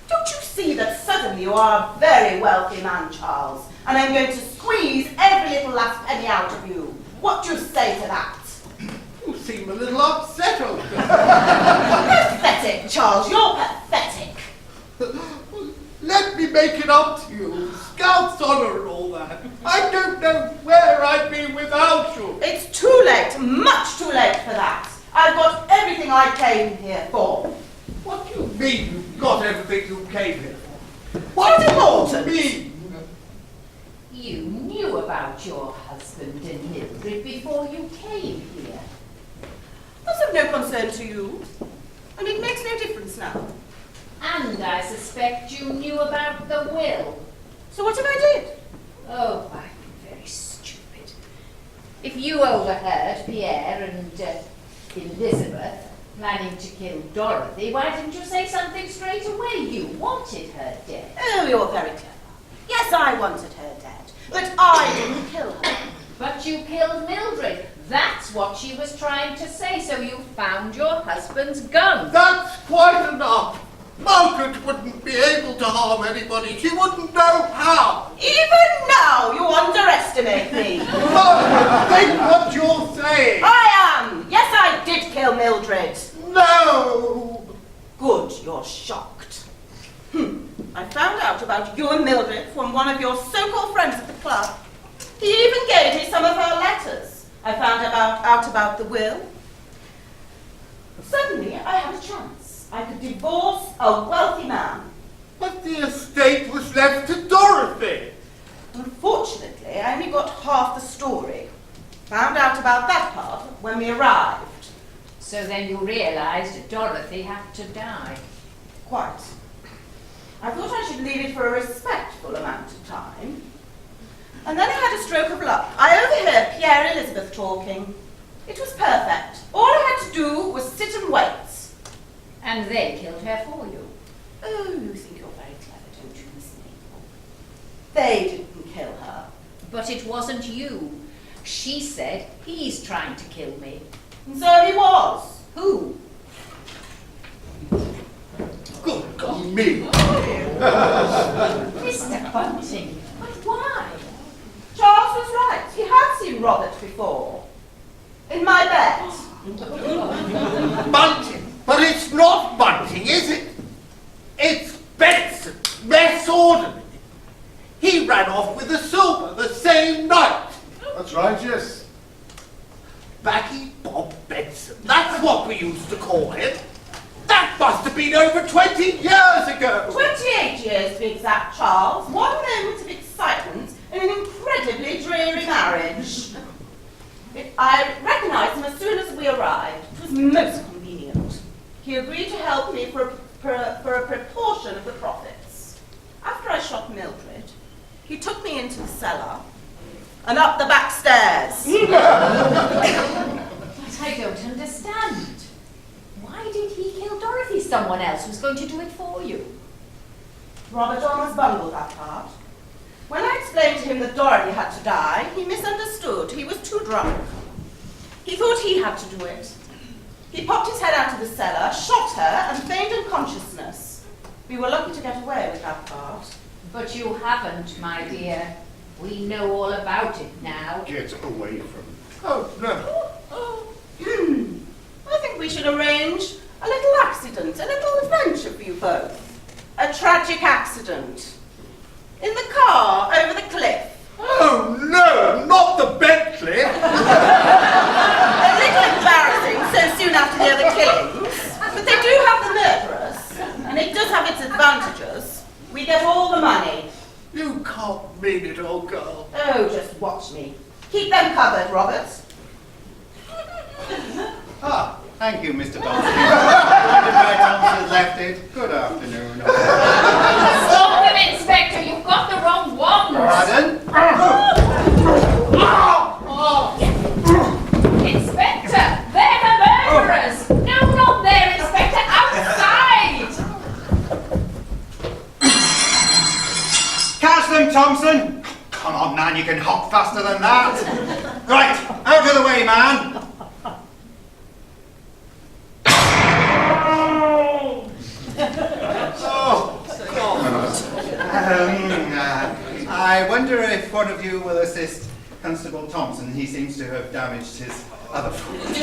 Don't you see that suddenly you are a very wealthy man, Charles, and I'm going to squeeze every little last penny out of you? What do you say to that? You seem a little upset, old girl. Pathetic, Charles, you're pathetic. Let me make it up to you. Scout's honour and all that. I don't know where I'd be without you. It's too late, much too late for that. I've got everything I came here for. What do you mean you've got everything you came here for? What do you important? mean? You knew about your husband and Mildred before you came here. That's of no concern to you, and it makes no difference now. And I suspect you knew about the will. So what if I did? Oh, I'm very stupid. If you overheard Pierre and Elizabeth planning to kill Dorothy, why didn't you say something straight away? You wanted her dead. Oh, you're very clever. Yes, I wanted her dead, but I didn't kill her. But you killed Mildred. That's what she was trying to say, so you found your husband's gun. That's quite enough. Margaret wouldn't be able to harm anybody. She wouldn't know how. Even now, you underestimate me. Margaret, think what you're saying. I am. Yes, I did kill Mildred. No. Good, you're shocked. I found out about you and Mildred from one of your so-called friends at the club. He even gave me some of her letters. I found out about the will. Suddenly, I had a chance. I could divorce a wealthy man. But the estate was left to Dorothy. Unfortunately, I only got half the story. Found out about that part when we arrived. So then you realised Dorothy had to die. Quite. I thought I should leave it for a respectful amount of time. And then I had a stroke of luck. I overheard Pierre and Elizabeth talking. It was perfect. All I had to do was sit and wait. And they killed her for you. Oh, you think you're very clever, don't you, Miss Maple? They didn't kill her. But it wasn't you. She said, he's trying to kill me. And so he was. Who? Good God, me. Mr. Bunting. But why? Charles was right. He had seen Robert before. In my bed. Bunting. But it's not Bunting, is it? It's Benson. Less ordinary. He ran off with the silver the same night. That's right, yes. Baggy Bob Benson. That's what we used to call him. That must have been over 20 years ago. 28 years to be exact, Charles. One moment of excitement and an incredibly dreary marriage. I recognised him as soon as we arrived. It was most convenient. He agreed to help me for a proportion of the profits. After I shot Mildred, he took me into the cellar and up the back stairs. But I don't understand. Why did he kill Dorothy? Someone else was going to do it for you. Robert almost bungled that part. When I explained to him that Dorothy had to die, he misunderstood. He was too drunk. He thought he had to do it. He popped his head out of the cellar, shot her, and feigned unconsciousness. We were lucky to get away with that part. But you haven't, my dear. We know all about it now. Get away from... Oh, no. I think we should arrange a little accident, a little adventure for you both. A tragic accident. In the car, over the cliff. Oh, no, not the Bentley. A little embarrassing so soon after the other killings, but they do have the murderers, and it does have its advantages. We get all the money. You can't mean it, old girl. Oh, just watch me. Keep them covered, Robert. Ah, thank you, Mr. Dawson. Wondered why Thompson had left it. Good afternoon. Stop them, Inspector! You've got the wrong ones! Pardon? Inspector! They're the murderers! No, not there, Inspector! Outside! Catch them, Thompson! Come on, man, you can hop faster than that. Right, out of the way, man. I wonder if one of you will assist Constable Thompson. He seems to have damaged his other foot.